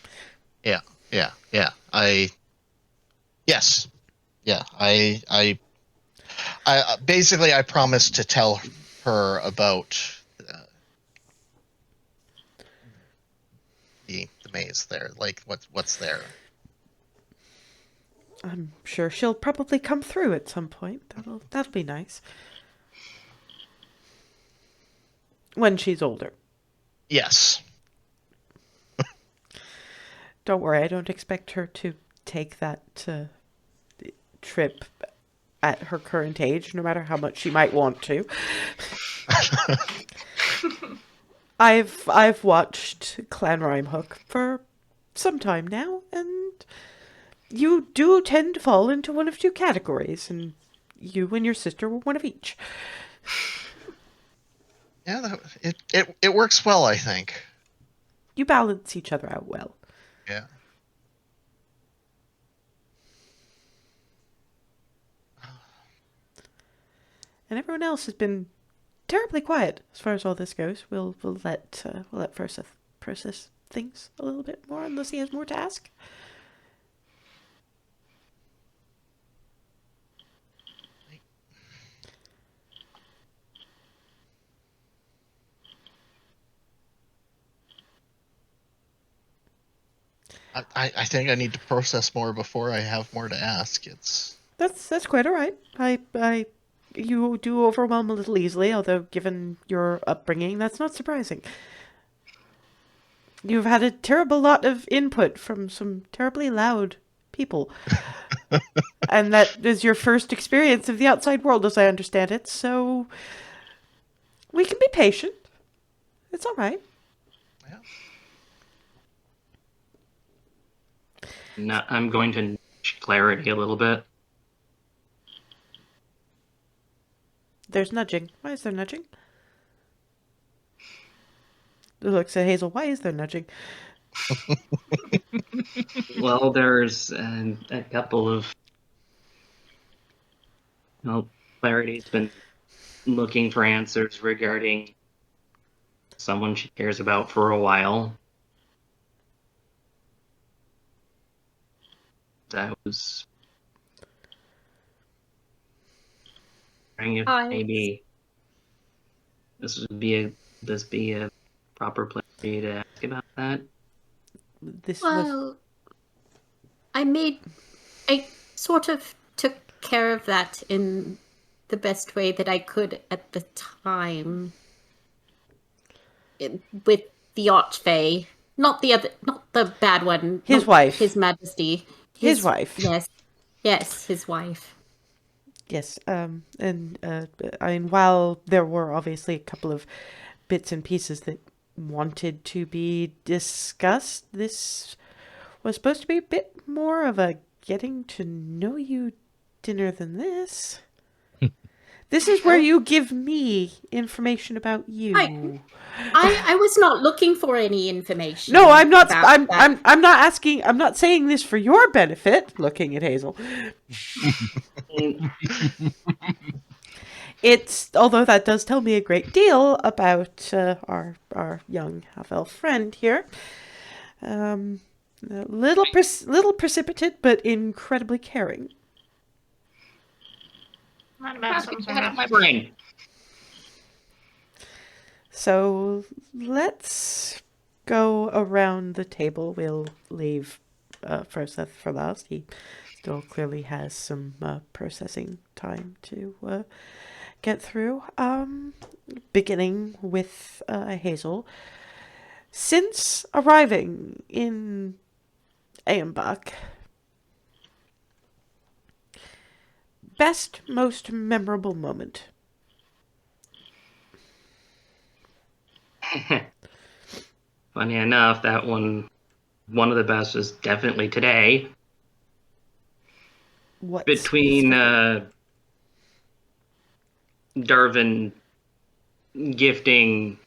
Yeah. Yes. Yeah. I basically I promised to tell her about the maze there, like what's there. I'm sure she'll probably come through at some point. That'll be nice. When she's older. Yes. Don't worry, I don't expect her to take that trip at her current age, no matter how much she might want to. I've watched Clan Rhymehook for some time now, and you do tend to fall into one of two categories, and you and your sister were one of each. Yeah, it works well, I think. You balance each other out well. Yeah. And everyone else has been terribly quiet as far as all this goes. We'll let Furseth process things a little bit more unless he has more to ask. I think I need to process more before I have more to ask. That's quite all right. You do overwhelm a little easily, although given your upbringing, that's not surprising. You've had a terrible lot of input from some terribly loud people. And that is your first experience of the outside world, as I understand it, so we can be patient. It's all right. Yeah. No, I'm going to nudge Clarity a little bit. There's nudging. Why is there nudging? Looks at Hazel. Why is there nudging? Well, there's a couple of... Well, Clarity's been looking for answers regarding someone she cares about for a while. I was wondering if maybe this be a proper place for you to ask about that. Well, I sort of took care of that in the best way that I could at the time. With the Archfey. Not the bad one. His wife. His Majesty. His wife. Yes, his wife. Yes, and I mean, while there were obviously a couple of bits and pieces that wanted to be discussed, this was supposed to be a bit more of a getting to know you dinner than this. This is where you give me information about you. I was not looking for any information. No, I'm not. I'm not asking. I'm not saying this for your benefit. Looking at Hazel. Although that does tell me a great deal about our young half-elf friend here. A little precipitate, but incredibly caring. My brain. So let's go around the table. We'll leave Furseth for last. He still clearly has some processing time to get through. Beginning with Hazel. Since arriving in Aembach, best, most memorable moment. Funny enough, that one of the best was definitely today. What between Darvin gifting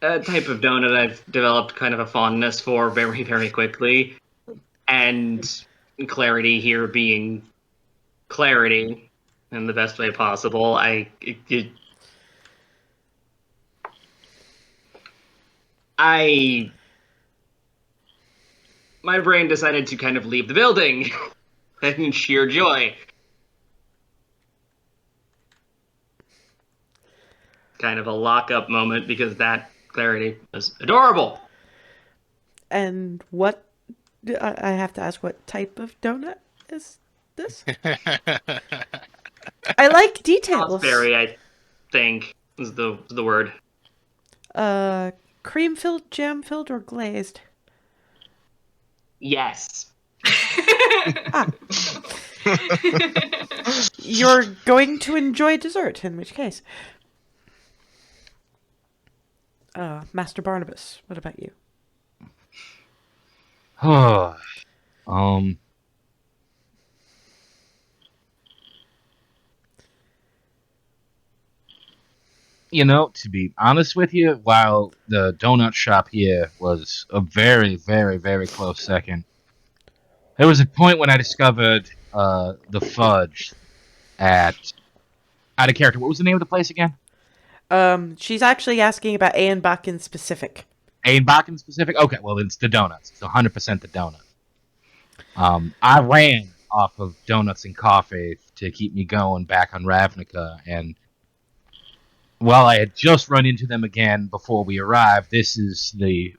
a type of donut I've developed kind of a fondness for very, very quickly, and Clarity here being Clarity in the best way possible. My brain decided to kind of leave the building in sheer joy. Kind of a lock-up moment because that Clarity was adorable. And what, I have to ask, what type of donut? as this. I like details. Raspberry, I think, is the word. Cream filled, jam filled, or glazed? Yes. You're going to enjoy dessert, in which case. Master Barnabas, what about you? To be honest with you, while the donut shop here was a very, very, very close second, there was a point when I discovered the fudge at out of character. What was the name of the place again? She's actually asking about Bach in specific. Bach in specific? Okay, well, it's the donuts. It's 100% the donut. I ran off of donuts and coffee to keep me going back on Ravnica, and while I had just run into them again before we arrived, this is the...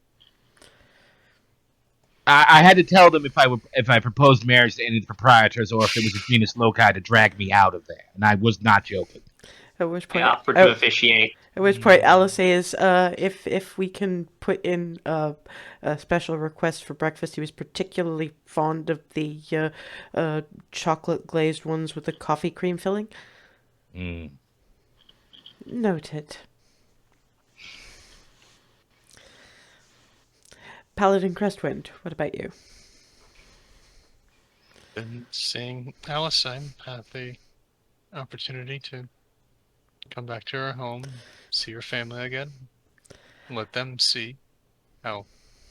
I had to tell them if I proposed marriage to any of the proprietors or if it was a Genus Loci to drag me out of there, and I was not joking. At which point, I offered to officiate. At which point, Alice says, if we can put in a special request for breakfast, he was particularly fond of the chocolate glazed ones with the coffee cream filling. Noted. Paladin Crestwind, what about you? Been seeing Alice, I had the opportunity to come back to her home, see her family again, let them see how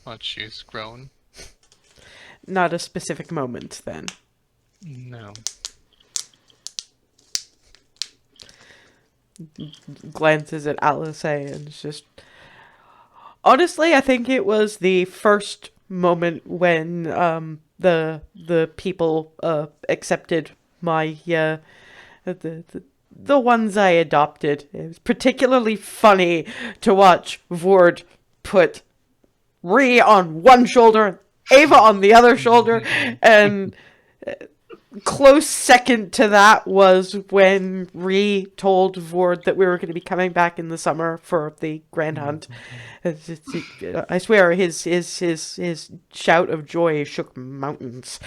much she's grown. Not a specific moment, then. No. Glances at Alice and it's just... Honestly, I think it was the first moment when the people accepted my the ones I adopted. It was particularly funny to watch Vord put Ree on one shoulder, Ava on the other shoulder, and close second to that was when Ree told Vord that we were going to be coming back in the summer for the Grand Hunt. I swear, his shout of joy shook mountains.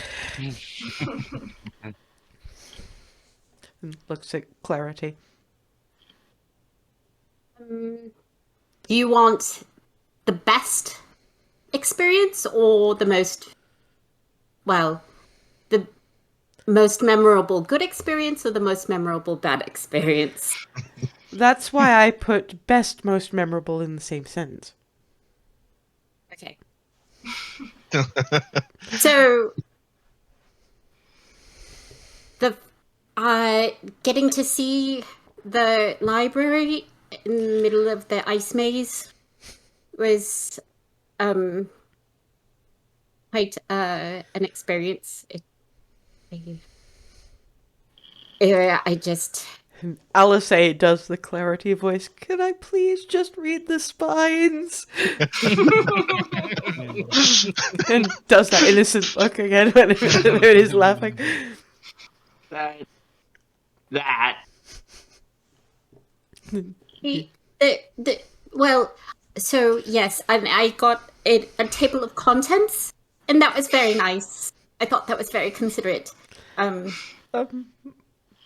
And looks at Clarity. Do you want the best experience or the most memorable good experience or the most memorable bad experience? That's why I put best, most memorable in the same sentence. Okay. So, getting to see the library in the middle of the ice maze was quite an experience. I just... Alice does the Clarity voice. Can I please just read the spines? And does that innocent look again when it is laughing. That. Well, so yes, I got a table of contents, and that was very nice. I thought that was very considerate.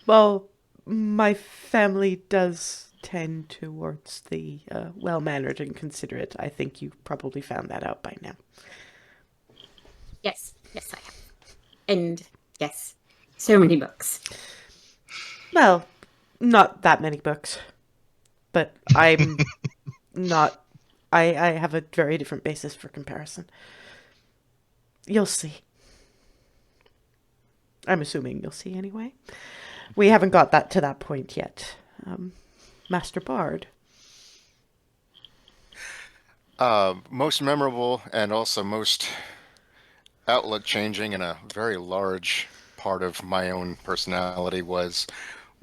Well, my family does tend towards the well-mannered and considerate. I think you probably found that out by now. Yes, I have. And yes, so many books. Well, not that many books. But I'm not... I have a very different basis for comparison. You'll see. I'm assuming you'll see anyway. We haven't got that to that point yet. Master Bard. Most memorable and also most outlook changing in a very large part of my own personality was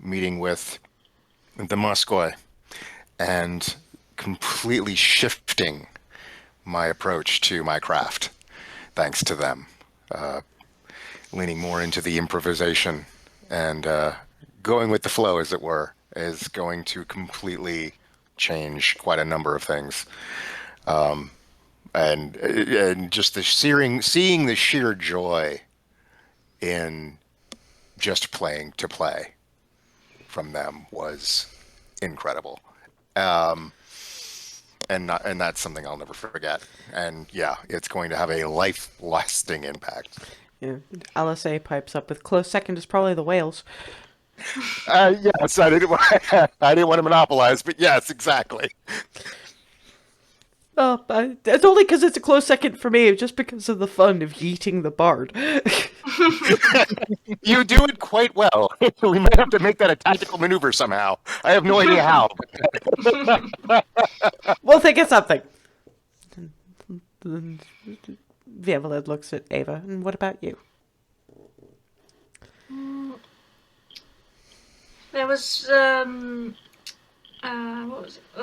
meeting with the Moskoi and completely shifting my approach to my craft thanks to them. leaning more into the improvisation and going with the flow, as it were, is going to completely change quite a number of things. And just the seeing the sheer joy in just playing to play from them was incredible. And that's something I'll never forget. And yeah, it's going to have a life-lasting impact. Yeah. LSA pipes up with close second is probably the whales. Yes, I didn't, I didn't want to monopolize, but yes, exactly. Oh, it's only because it's a close second for me, just because of the fun of yeeting the bard. You do it quite well. We might have to make that a tactical maneuver somehow. I have no idea how. We'll think of something. Vieve Alled looks at Ava, and what about you? There was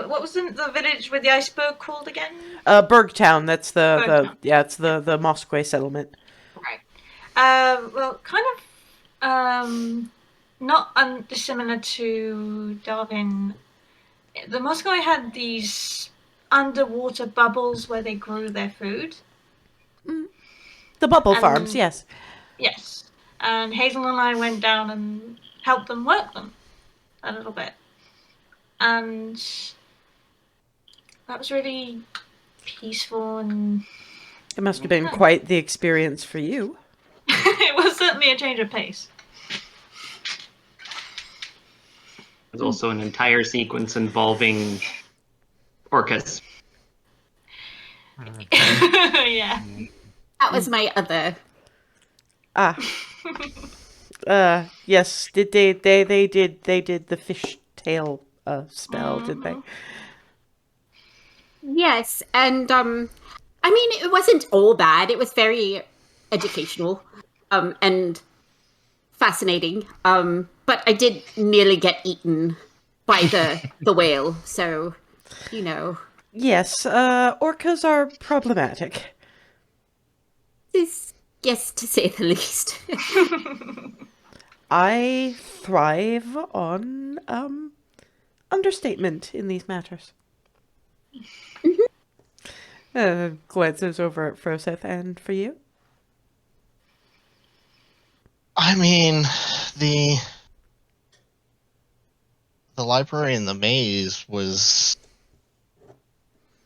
what was the village with the iceberg called again? Bergtown. That's Bergtown. it's the Mosque settlement. Right. Well, kind of not dissimilar to Darwin. The Moscow had these underwater bubbles where they grew their food. The bubble farms, yes. Yes. And Hazel and I went down and helped them work them a little bit. And that was really peaceful, and It must have been quite the experience for you. it was certainly a change of pace. There's also an entire sequence involving orcas. Yeah. That was my other. Yes. Did they did the fishtail spell, did they? Yes, and I mean, it wasn't all bad. It was very educational, and fascinating. But I did nearly get eaten by the whale. So, you know, Yes, orcas are problematic. yes, to say the least. I thrive on understatement in these matters. Glances over at Froseth, and for you? I mean, the library in the maze was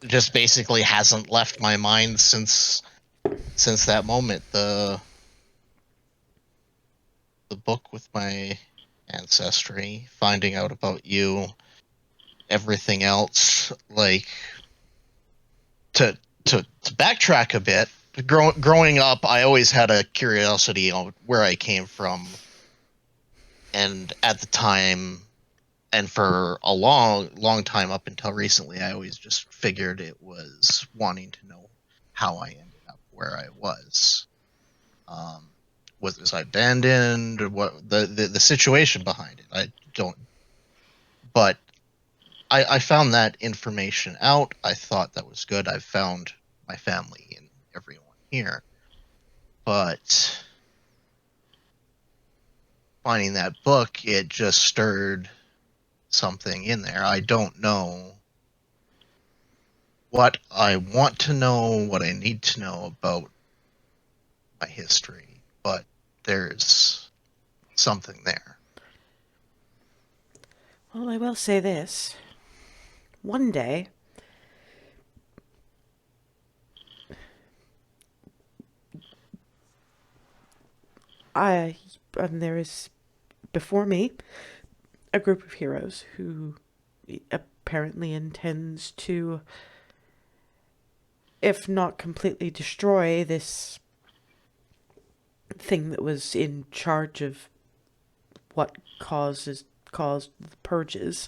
just basically hasn't left my mind since that moment. The book with my ancestry, finding out about you, everything else, like to backtrack a bit. Growing up, I always had a curiosity on where I came from, and at the time, and for a long time up until recently, I always just figured it was wanting to know how I ended up where I was. Was I abandoned, or what the situation behind it? I don't. But I found that information out. I thought that was good. I found my family and everyone here. But finding that book, it just stirred something in there. I don't know what I want to know, what I need to know about my history, but there's something there. Well, I will say this. One day, there is, before me, a group of heroes who apparently intends to, if not completely destroy this thing that was in charge of what caused the purges.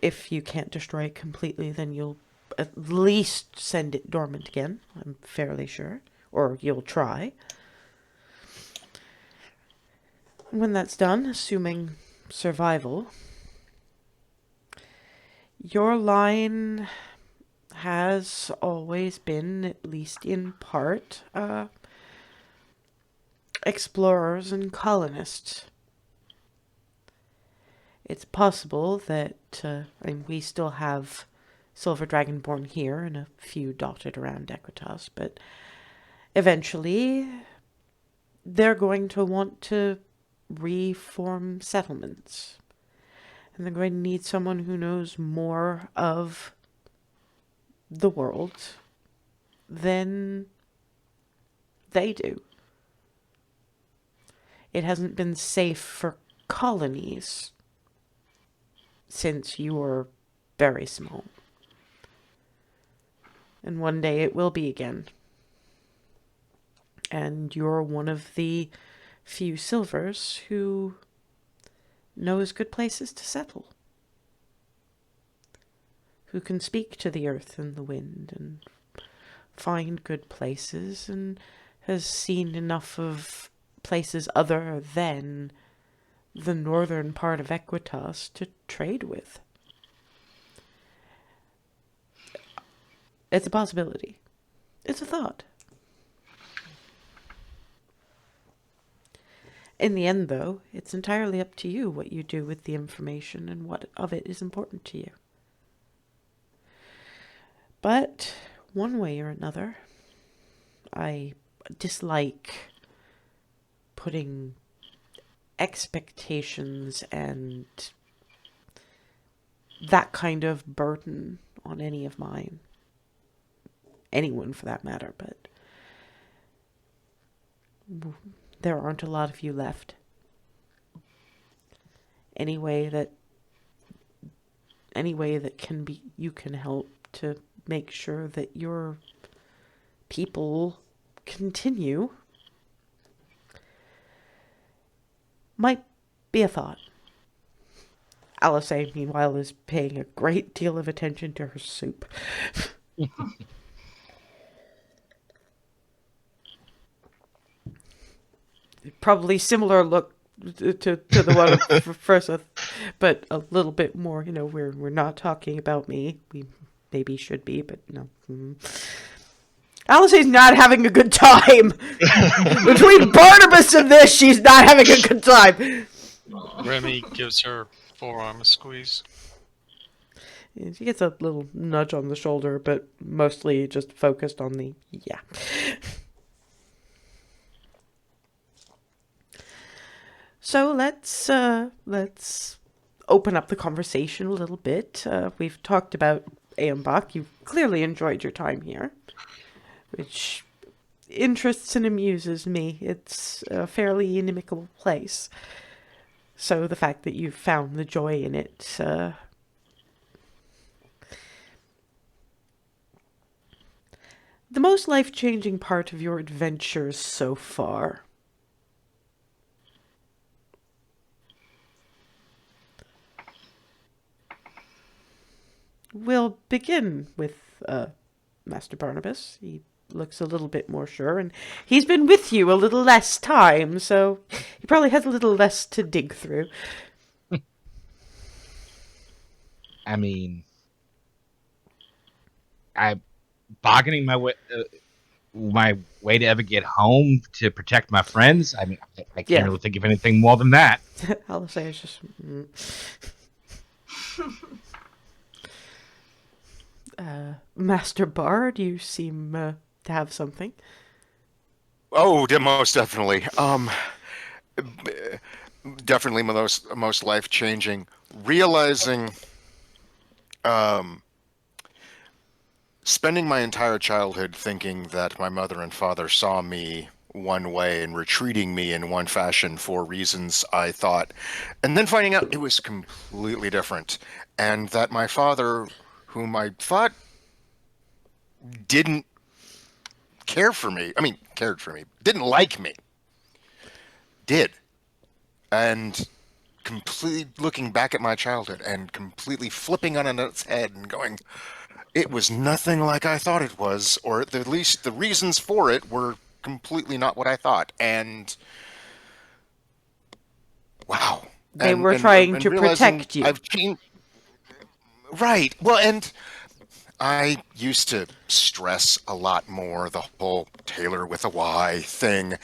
If you can't destroy it completely, then you'll at least send it dormant again, I'm fairly sure. Or you'll try. When that's done, assuming survival, your line has always been, at least in part, explorers and colonists. It's possible that we still have Silver Dragonborn here and a few dotted around Equitas, but eventually they're going to want to reform settlements. And they're going to need someone who knows more of the world than they do. It hasn't been safe for colonies since you were very small. And one day it will be again. And you're one of the few silvers who knows good places to settle. Who can speak to the earth and the wind and find good places and has seen enough of places other than the northern part of Equitas to trade with. It's a possibility. It's a thought. In the end, though, it's entirely up to you what you do with the information and what of it is important to you. But, one way or another, I dislike putting expectations and that kind of burden on any of mine. Anyone, for that matter, but there aren't a lot of you left. Any way that you can help to make sure that your people continue might be a thought. Alice, meanwhile, is paying a great deal of attention to her soup. Probably similar look to the one of first, but a little bit more. We're not talking about me. We maybe should be, but no. Alice's not having a good time. Between Barnabas and this, she's not having a good time. Remy gives her forearm a squeeze. She gets a little nudge on the shoulder, but mostly just focused on the yeah. So let's open up the conversation a little bit. We've talked about Aembach. You've clearly enjoyed your time here, which interests and amuses me. It's a fairly inimical place. So the fact that you've found the joy in it, the most life-changing part of your adventures so far. We'll begin with Master Barnabas. He looks a little bit more sure, and he's been with you a little less time, so he probably has a little less to dig through. I'm bargaining my way to ever get home to protect my friends. I can't really think of anything more than that. I'll say it's just... Master Bard, you seem to have something. Oh, most definitely. Definitely most life-changing. Realizing, spending my entire childhood thinking that my mother and father saw me one way and were treating me in one fashion for reasons I thought, and then finding out it was completely different, and that my father, whom I thought didn't cared for me, didn't like me, did. And completely looking back at my childhood and completely flipping on its head and going, it was nothing like I thought it was, or at least the reasons for it were completely not what I thought. And wow. They were trying to protect you. I've changed. Right. Well, and I used to stress a lot more the whole Taylor with a Y thing,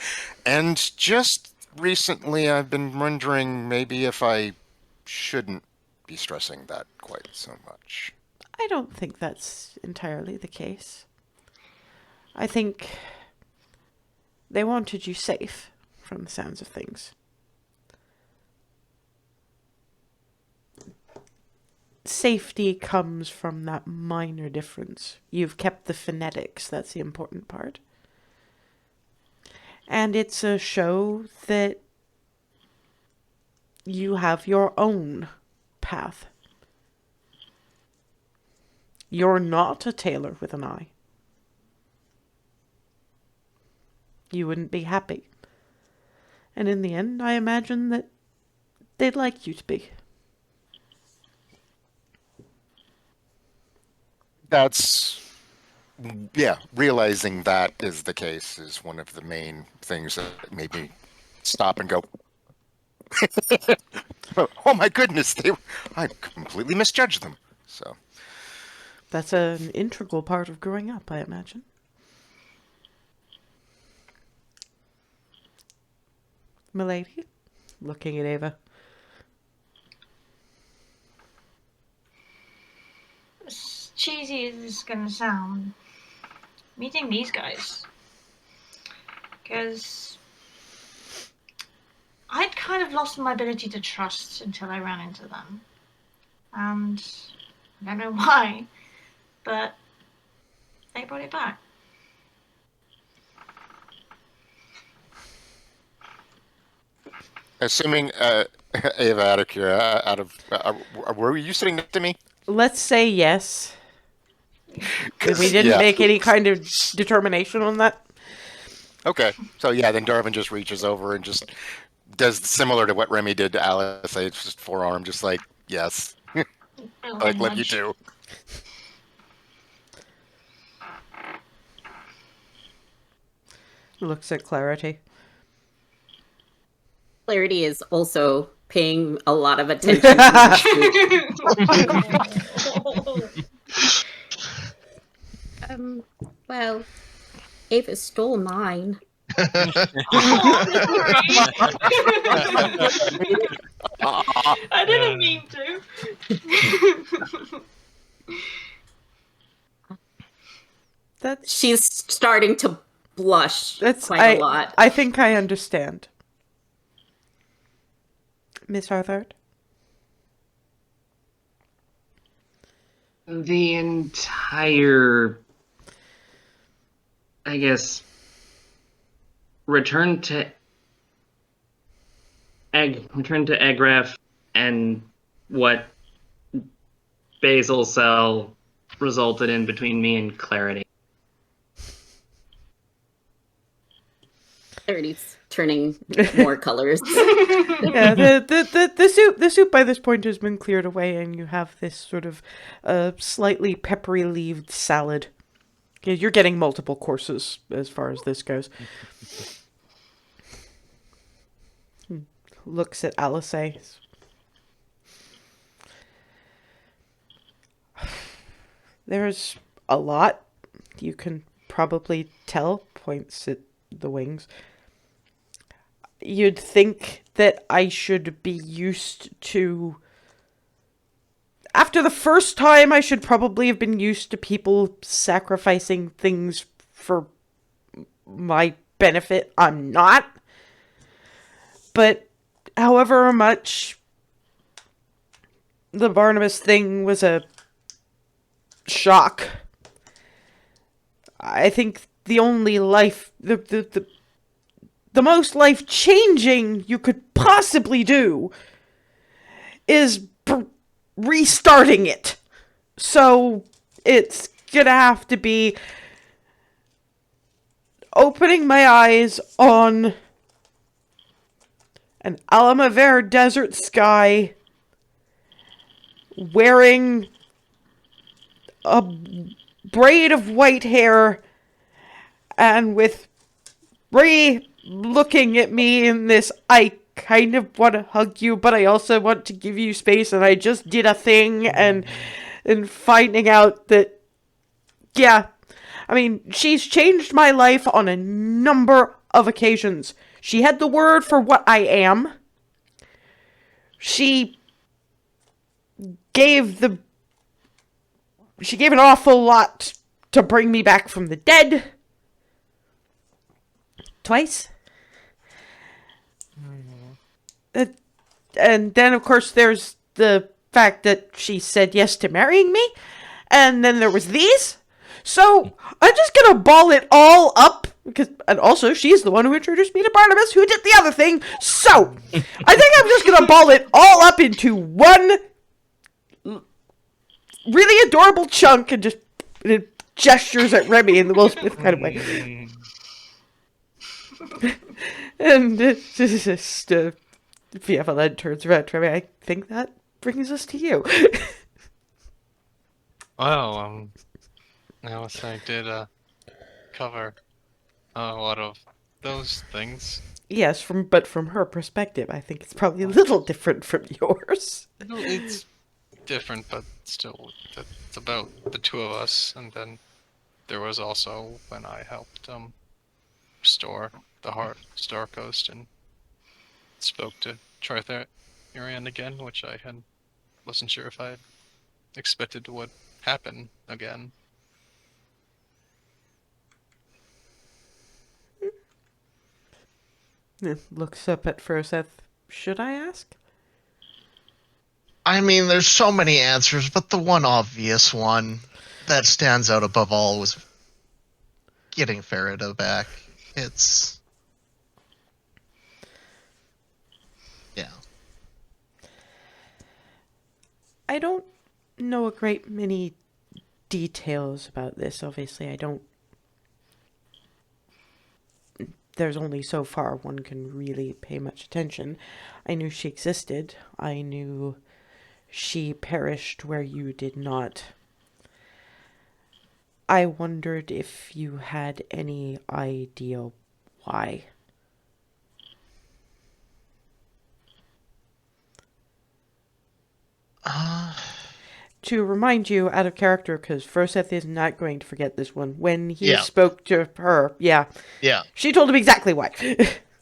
and just recently I've been wondering maybe if I shouldn't be stressing that quite so much. I don't think that's entirely the case. I think they wanted you safe, from the sounds of things. Safety comes from that minor difference. You've kept the phonetics, that's the important part. And it's a show that you have your own path. You're not a tailor with an eye. You wouldn't be happy. And in the end, I imagine that they'd like you to be. That's, yeah, realizing that is the case is one of the main things that made me stop and go, oh my goodness, I completely misjudged them. So That's an integral part of growing up, I imagine. Milady, looking at Ava. As cheesy as this is going to sound, meeting these guys. Because I'd kind of lost my ability to trust until I ran into them. And I don't know why, but they brought it back. assuming, Ava, were you sitting next to me? Let's say yes. We didn't Yeah. make any kind of determination on that. Okay, so yeah, then Darvin just reaches over and just does similar to what Remy did to Alice. It's just forearm, just like, yes, like love you too. Looks at Clarity. Clarity is also paying a lot of attention to the soup. Well, Ava stole mine. I didn't mean to. She's starting to blush That's quite a lot. I think I understand. Miss Arthur? The entire, I guess, return to Egref and what Basil Cell resulted in between me and Clarity. Clarity's turning more colors. Yeah, the soup by this point has been cleared away, and you have this sort of slightly peppery leaved salad. You're getting multiple courses as far as this goes. Looks at Alice. There's a lot. You can probably tell. Points at the wings. You'd think that I should be used to... After the first time, I should probably have been used to people sacrificing things for my benefit. I'm not. But however much the Barnabas thing was a shock, I think the only life... The most life-changing you could possibly do is restarting it. So it's gonna have to be opening my eyes on an Alamavere desert sky, wearing a braid of white hair, and with Bree looking at me in this, I kind of want to hug you, but I also want to give you space, and I just did a thing, and finding out that Yeah. I mean, she's changed my life on a number of occasions. She had the word for what I am. She gave an awful lot to bring me back from the dead. Twice. And then, of course, there's the fact that she said yes to marrying me. And then there was these. So, I'm just gonna ball it all up. And also, she's the one who introduced me to Barnabas, who did the other thing. So, I think I'm just gonna ball it all up into one really adorable chunk and just gestures at Remy in the Will Smith kind of way. And it's just, Vieve Alled turns around to Remy. I think that brings us to you. Well, Alice, I did cover a lot of those things. Yes, but from her perspective, I think it's probably a little different from yours. No, it's different, but still, it's about the two of us. And then there was also when I helped restore the heart Star Coast and spoke to Tritherian again, which I wasn't sure if I expected would happen again. Looks up at Froseth. Should I ask? I mean, there's so many answers, but the one obvious one that stands out above all was getting Farida back. It's... yeah. I don't know a great many details about this. Obviously, I don't... There's only so far one can really pay much attention. I knew she existed. I knew she perished where you did not. I wondered if you had any idea why. To remind you, out of character, because Froseth is not going to forget this one, when he spoke to her, yeah, she told him exactly why.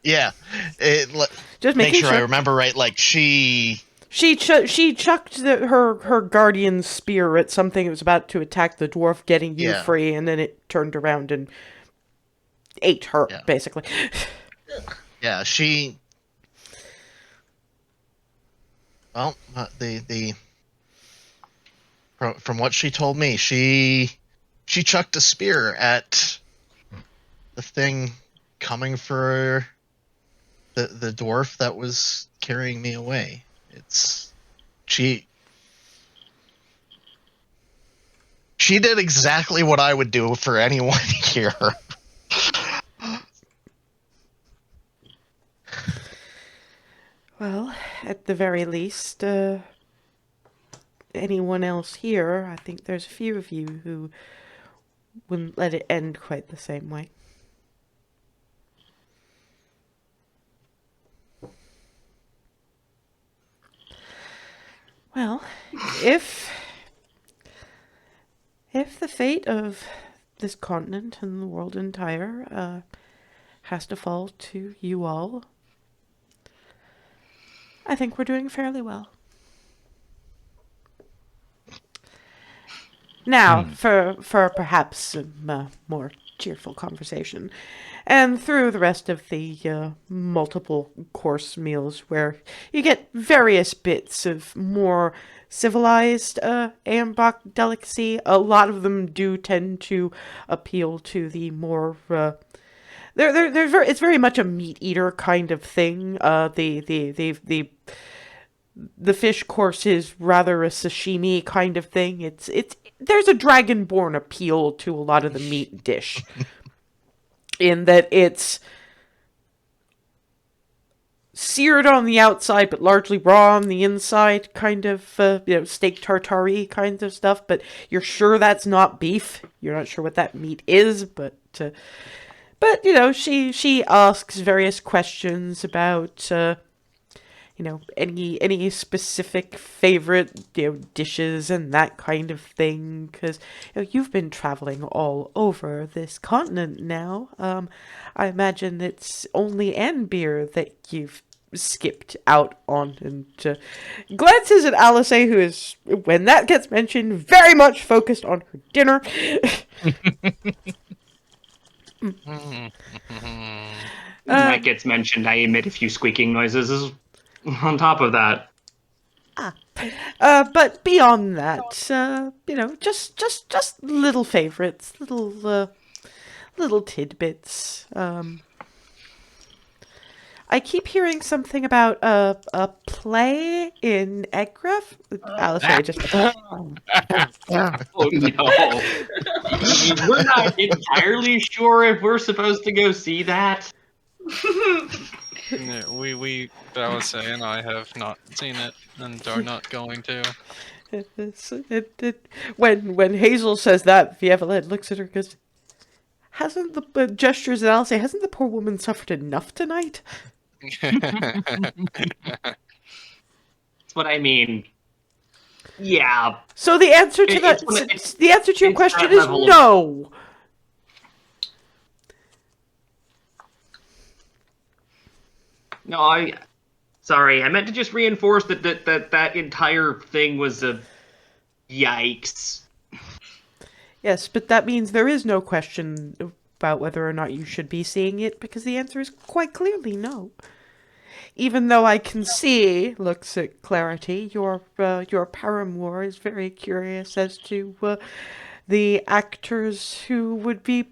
Yeah. Just make making sure I remember right, like, she chucked her guardian spear at something that was about to attack the dwarf, getting you free, and then it turned around and ate her, basically. Yeah, she... well, from what she told me, she chucked a spear at the thing coming for the dwarf that was carrying me away. She did exactly what I would do for anyone here. Well, at the very least, anyone else here, I think there's a few of you who wouldn't let it end quite the same way. Well, if the fate of this continent and the world entire has to fall to you all, I think we're doing fairly well. Now, for perhaps some more cheerful conversation, and through the rest of the multiple course meals where you get various bits of more civilized Ambach delicacy. A lot of them do tend to appeal to the more it's very much a meat eater kind of thing. The fish course is rather a sashimi kind of thing. There's a dragonborn appeal to a lot of the meat dish, in that it's seared on the outside but largely raw on the inside, kind of steak tartare kind of stuff. But you're sure that's not beef. You're not sure what that meat is, but she asks various questions about any specific favorite, dishes and that kind of thing? Because you've been traveling all over this continent now. I imagine it's only Anbeer that you've skipped out on, and glances at Alice, who is, when that gets mentioned, very much focused on her dinner. When that gets mentioned, I emit a few squeaking noises on top of that. But beyond that, just little favorites, little tidbits. I keep hearing something about a play in Egref. Alice, just Oh no. We're not entirely sure if we're supposed to go see that. Yeah, Alice and I have not seen it and are not going to. when Hazel says that, Vieve Alled looks at her and goes, hasn't the gestures at Alice, hasn't the poor woman suffered enough tonight? That's what I mean. Yeah. So the answer to the answer to your question is no. No, sorry. I meant to just reinforce that entire thing was a yikes. Yes, but that means there is no question about whether or not you should be seeing it, because the answer is quite clearly no. Even though I can see, looks at Clarity, your paramour is very curious as to the actors who would be.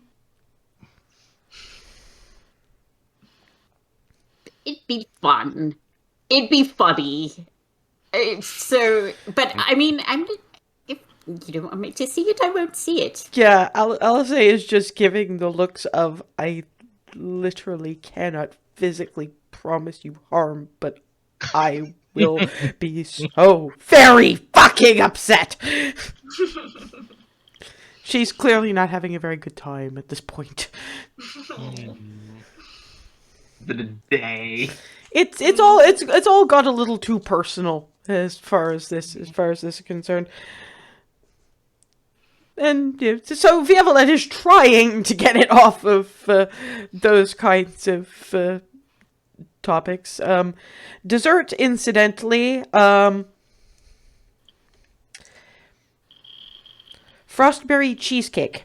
It'd be fun. It'd be funny. But I mean, if you don't want me to see it, I won't see it. Yeah, Alice is just giving the looks of, I literally cannot physically promise you harm, but I will be so very fucking upset. She's clearly not having a very good time at this point. The day. It's all got a little too personal as far as this is concerned. And so Vieve Alled is trying to get it off of those kinds of topics. Dessert, incidentally, frostberry cheesecake.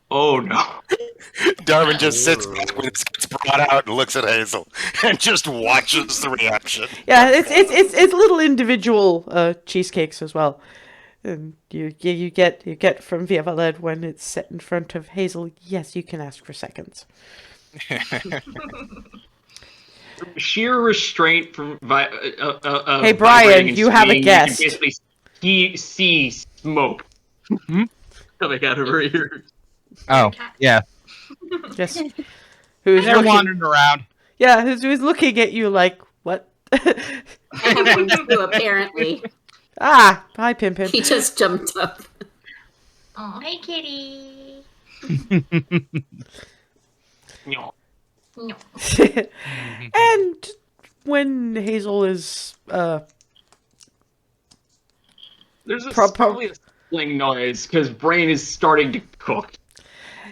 Oh no. Darwin just sits back when it gets brought out and looks at Hazel and just watches the reaction. Yeah, it's little individual cheesecakes as well. And you get from Vieve Alled when it's set in front of Hazel. Yes, you can ask for seconds. Sheer restraint from. Hey Brian, you have a guest. You can basically see smoke coming out of her ears. Oh, yeah. Yes. Who's They're wandering around. Yeah, who's looking at you like, what? Apparently. Ah, hi, Pimpin. He just jumped up. Oh, hey, kitty. No. No. And when Hazel is There's probably a sling noise because Brain is starting to cook.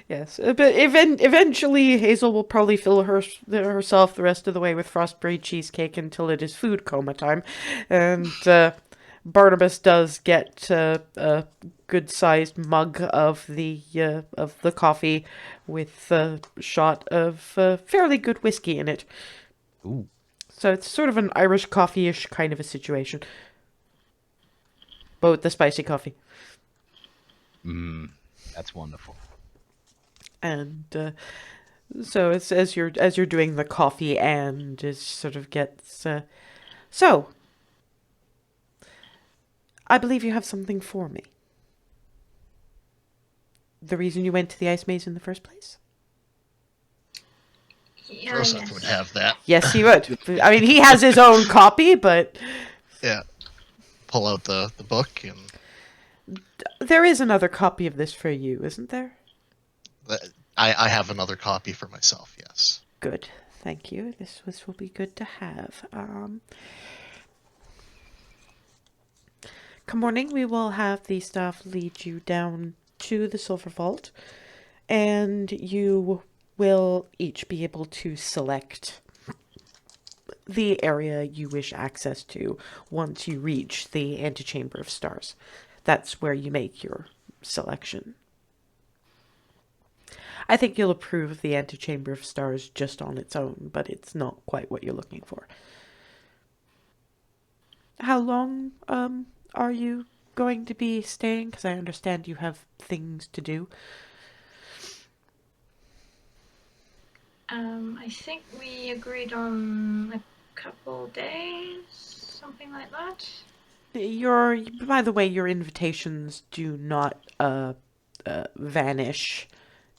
Yes, but eventually Hazel will probably fill herself the rest of the way with frostberry cheesecake until it is food coma time, and Barnabas does get a good-sized mug of the coffee with a shot of fairly good whiskey in it. Ooh. So it's sort of an Irish coffee-ish kind of a situation, but with the spicy coffee. That's wonderful. And so it's as you're doing the coffee, and it sort of gets so. I believe you have something for me. The reason you went to the ice maze in the first place? Yeah, Joseph yes. would have that. Yes, he would. I mean, he has his own copy, but Yeah. Pull out the book and there is another copy of this for you, isn't there? I have another copy for myself. Yes. Good. Thank you. This will be good to have. Come morning, we will have the staff lead you down to the Silver Vault, and you will each be able to select the area you wish access to once you reach the Antechamber of Stars. That's where you make your selection. I think you'll approve of the Antechamber of Stars just on its own, but it's not quite what you're looking for. How long, are you going to be staying? Because I understand you have things to do. I think we agreed on a couple days, something like that. By the way, your invitations do not, vanish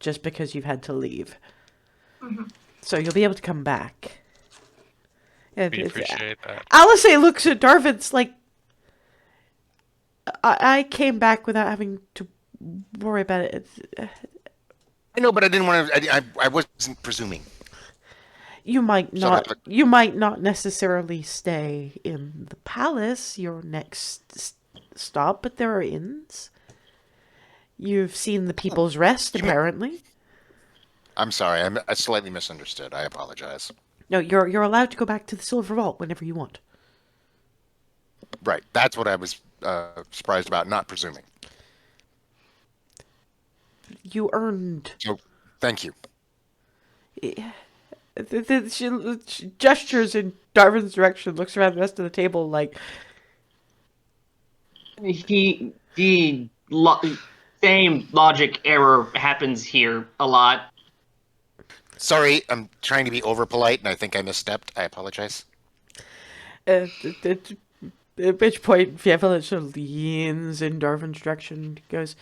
just because you've had to leave. Mhm. So you'll be able to come back. And We appreciate that. Alice looks at Darvin's like, I came back without having to worry about it. I know, but I didn't want to. I wasn't presuming. You might So not. that- You might not necessarily stay in the palace, your next stop, but there are inns. You've seen the People's Rest, apparently. I'm sorry. I slightly misunderstood. I apologize. No, you're allowed to go back to the Silver Vault whenever you want. Right. That's what I was surprised about, not presuming. You earned. So, thank you. She gestures in Darvin's direction, looks around the rest of the table like, Same logic error happens here a lot. Sorry, I'm trying to be over polite, and I think I misstepped. I apologize. at which point Vieve Alled sort of leans in Darvin's direction, goes,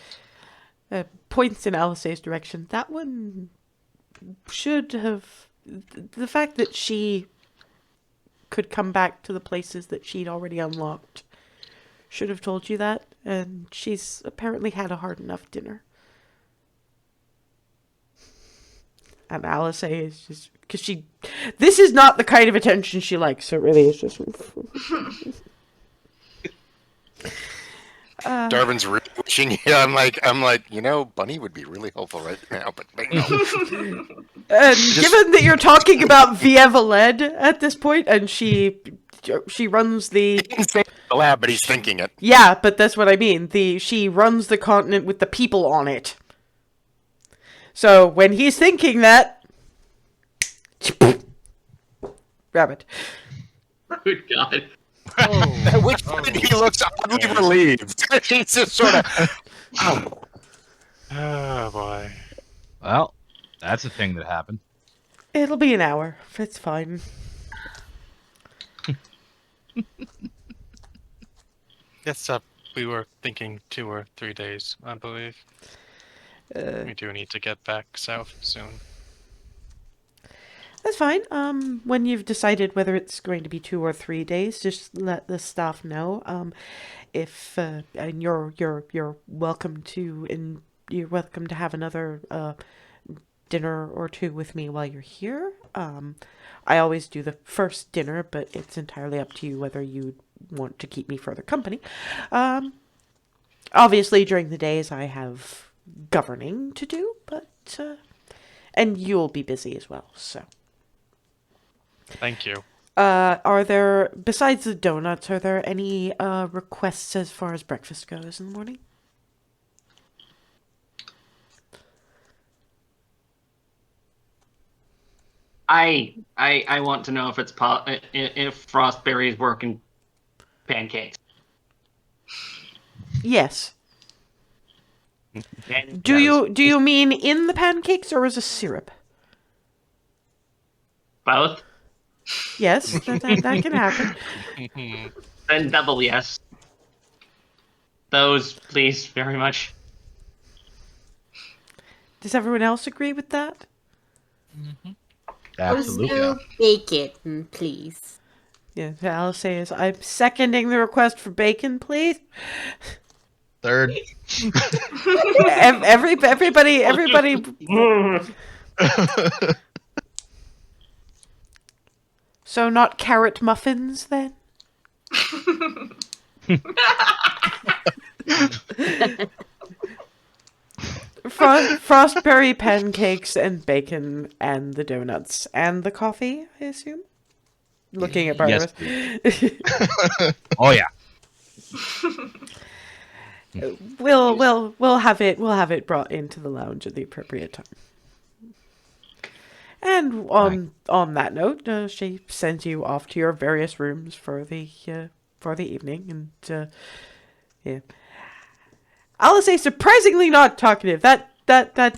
points in Alice's direction. That one should have. The fact that she could come back to the places that she'd already unlocked should have told you that, and she's apparently had a hard enough dinner. And Alice is just because this is not the kind of attention she likes. So it really is just. Darvin's really wishing. I'm like, Bunny would be really helpful right now, but no. And given that you're talking about Vieve Alled at this point, and she runs the. He didn't say it in the lab, but he's thinking it. Yeah, but that's what I mean. She runs the continent with the people on it. So when he's thinking that, rabbit. Good God. At which point he looks oddly relieved. He's just sort of. Oh boy. Well, that's a thing that happened. It'll be an hour. It's fine. Yes, we were thinking 2 or 3 days, I believe. We do need to get back south soon. That's fine. When you've decided whether it's going to be 2 or 3 days, just let the staff know. If and you're welcome to have another dinner or two with me while you're here. I always do the first dinner, but it's entirely up to you whether you want to keep me further company. Obviously, during the days I have governing to do, but and you'll be busy as well, so. Thank you. Are there, besides the donuts, are there any requests as far as breakfast goes in the morning? I want to know if if Frostberries work in pancakes. Yes. And Do you mean in the pancakes or as a syrup? both? Yes, that can happen. Then double yes. Those, please, very much. Does everyone else agree with that? Absolutely. Also bacon, please. Yeah, Alice says, I'm seconding the request for bacon, please. Third. Everybody. So not carrot muffins, then? Frostberry pancakes and bacon and the donuts and the coffee, I assume? Looking at Yes, Barnabas. Oh yeah. We'll have it brought into the lounge at the appropriate time. And on that note, she sends you off to your various rooms for the evening, and yeah, I'll say surprisingly not talkative. That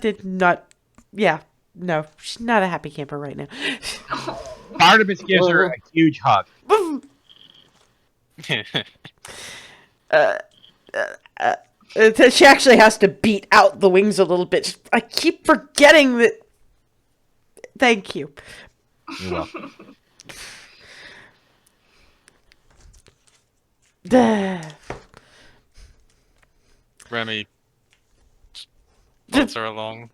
did not. Yeah, no, she's not a happy camper right now. Barnabas gives her a huge hug. She actually has to beat out the wings a little bit. I keep forgetting that. Thank you. You're welcome. Remy pulls her along.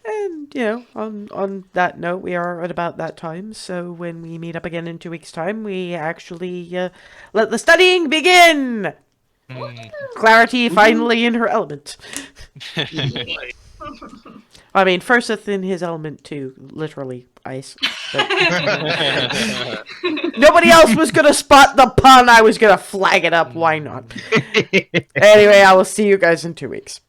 And, on that note, we are at about that time, so when we meet up again in 2 weeks' time, we actually let the studying begin! Clarity finally in her element. I mean, Furseth in his element too, literally ice. But nobody else was gonna spot the pun, I was gonna flag it up, why not? Anyway, I will see you guys in 2 weeks.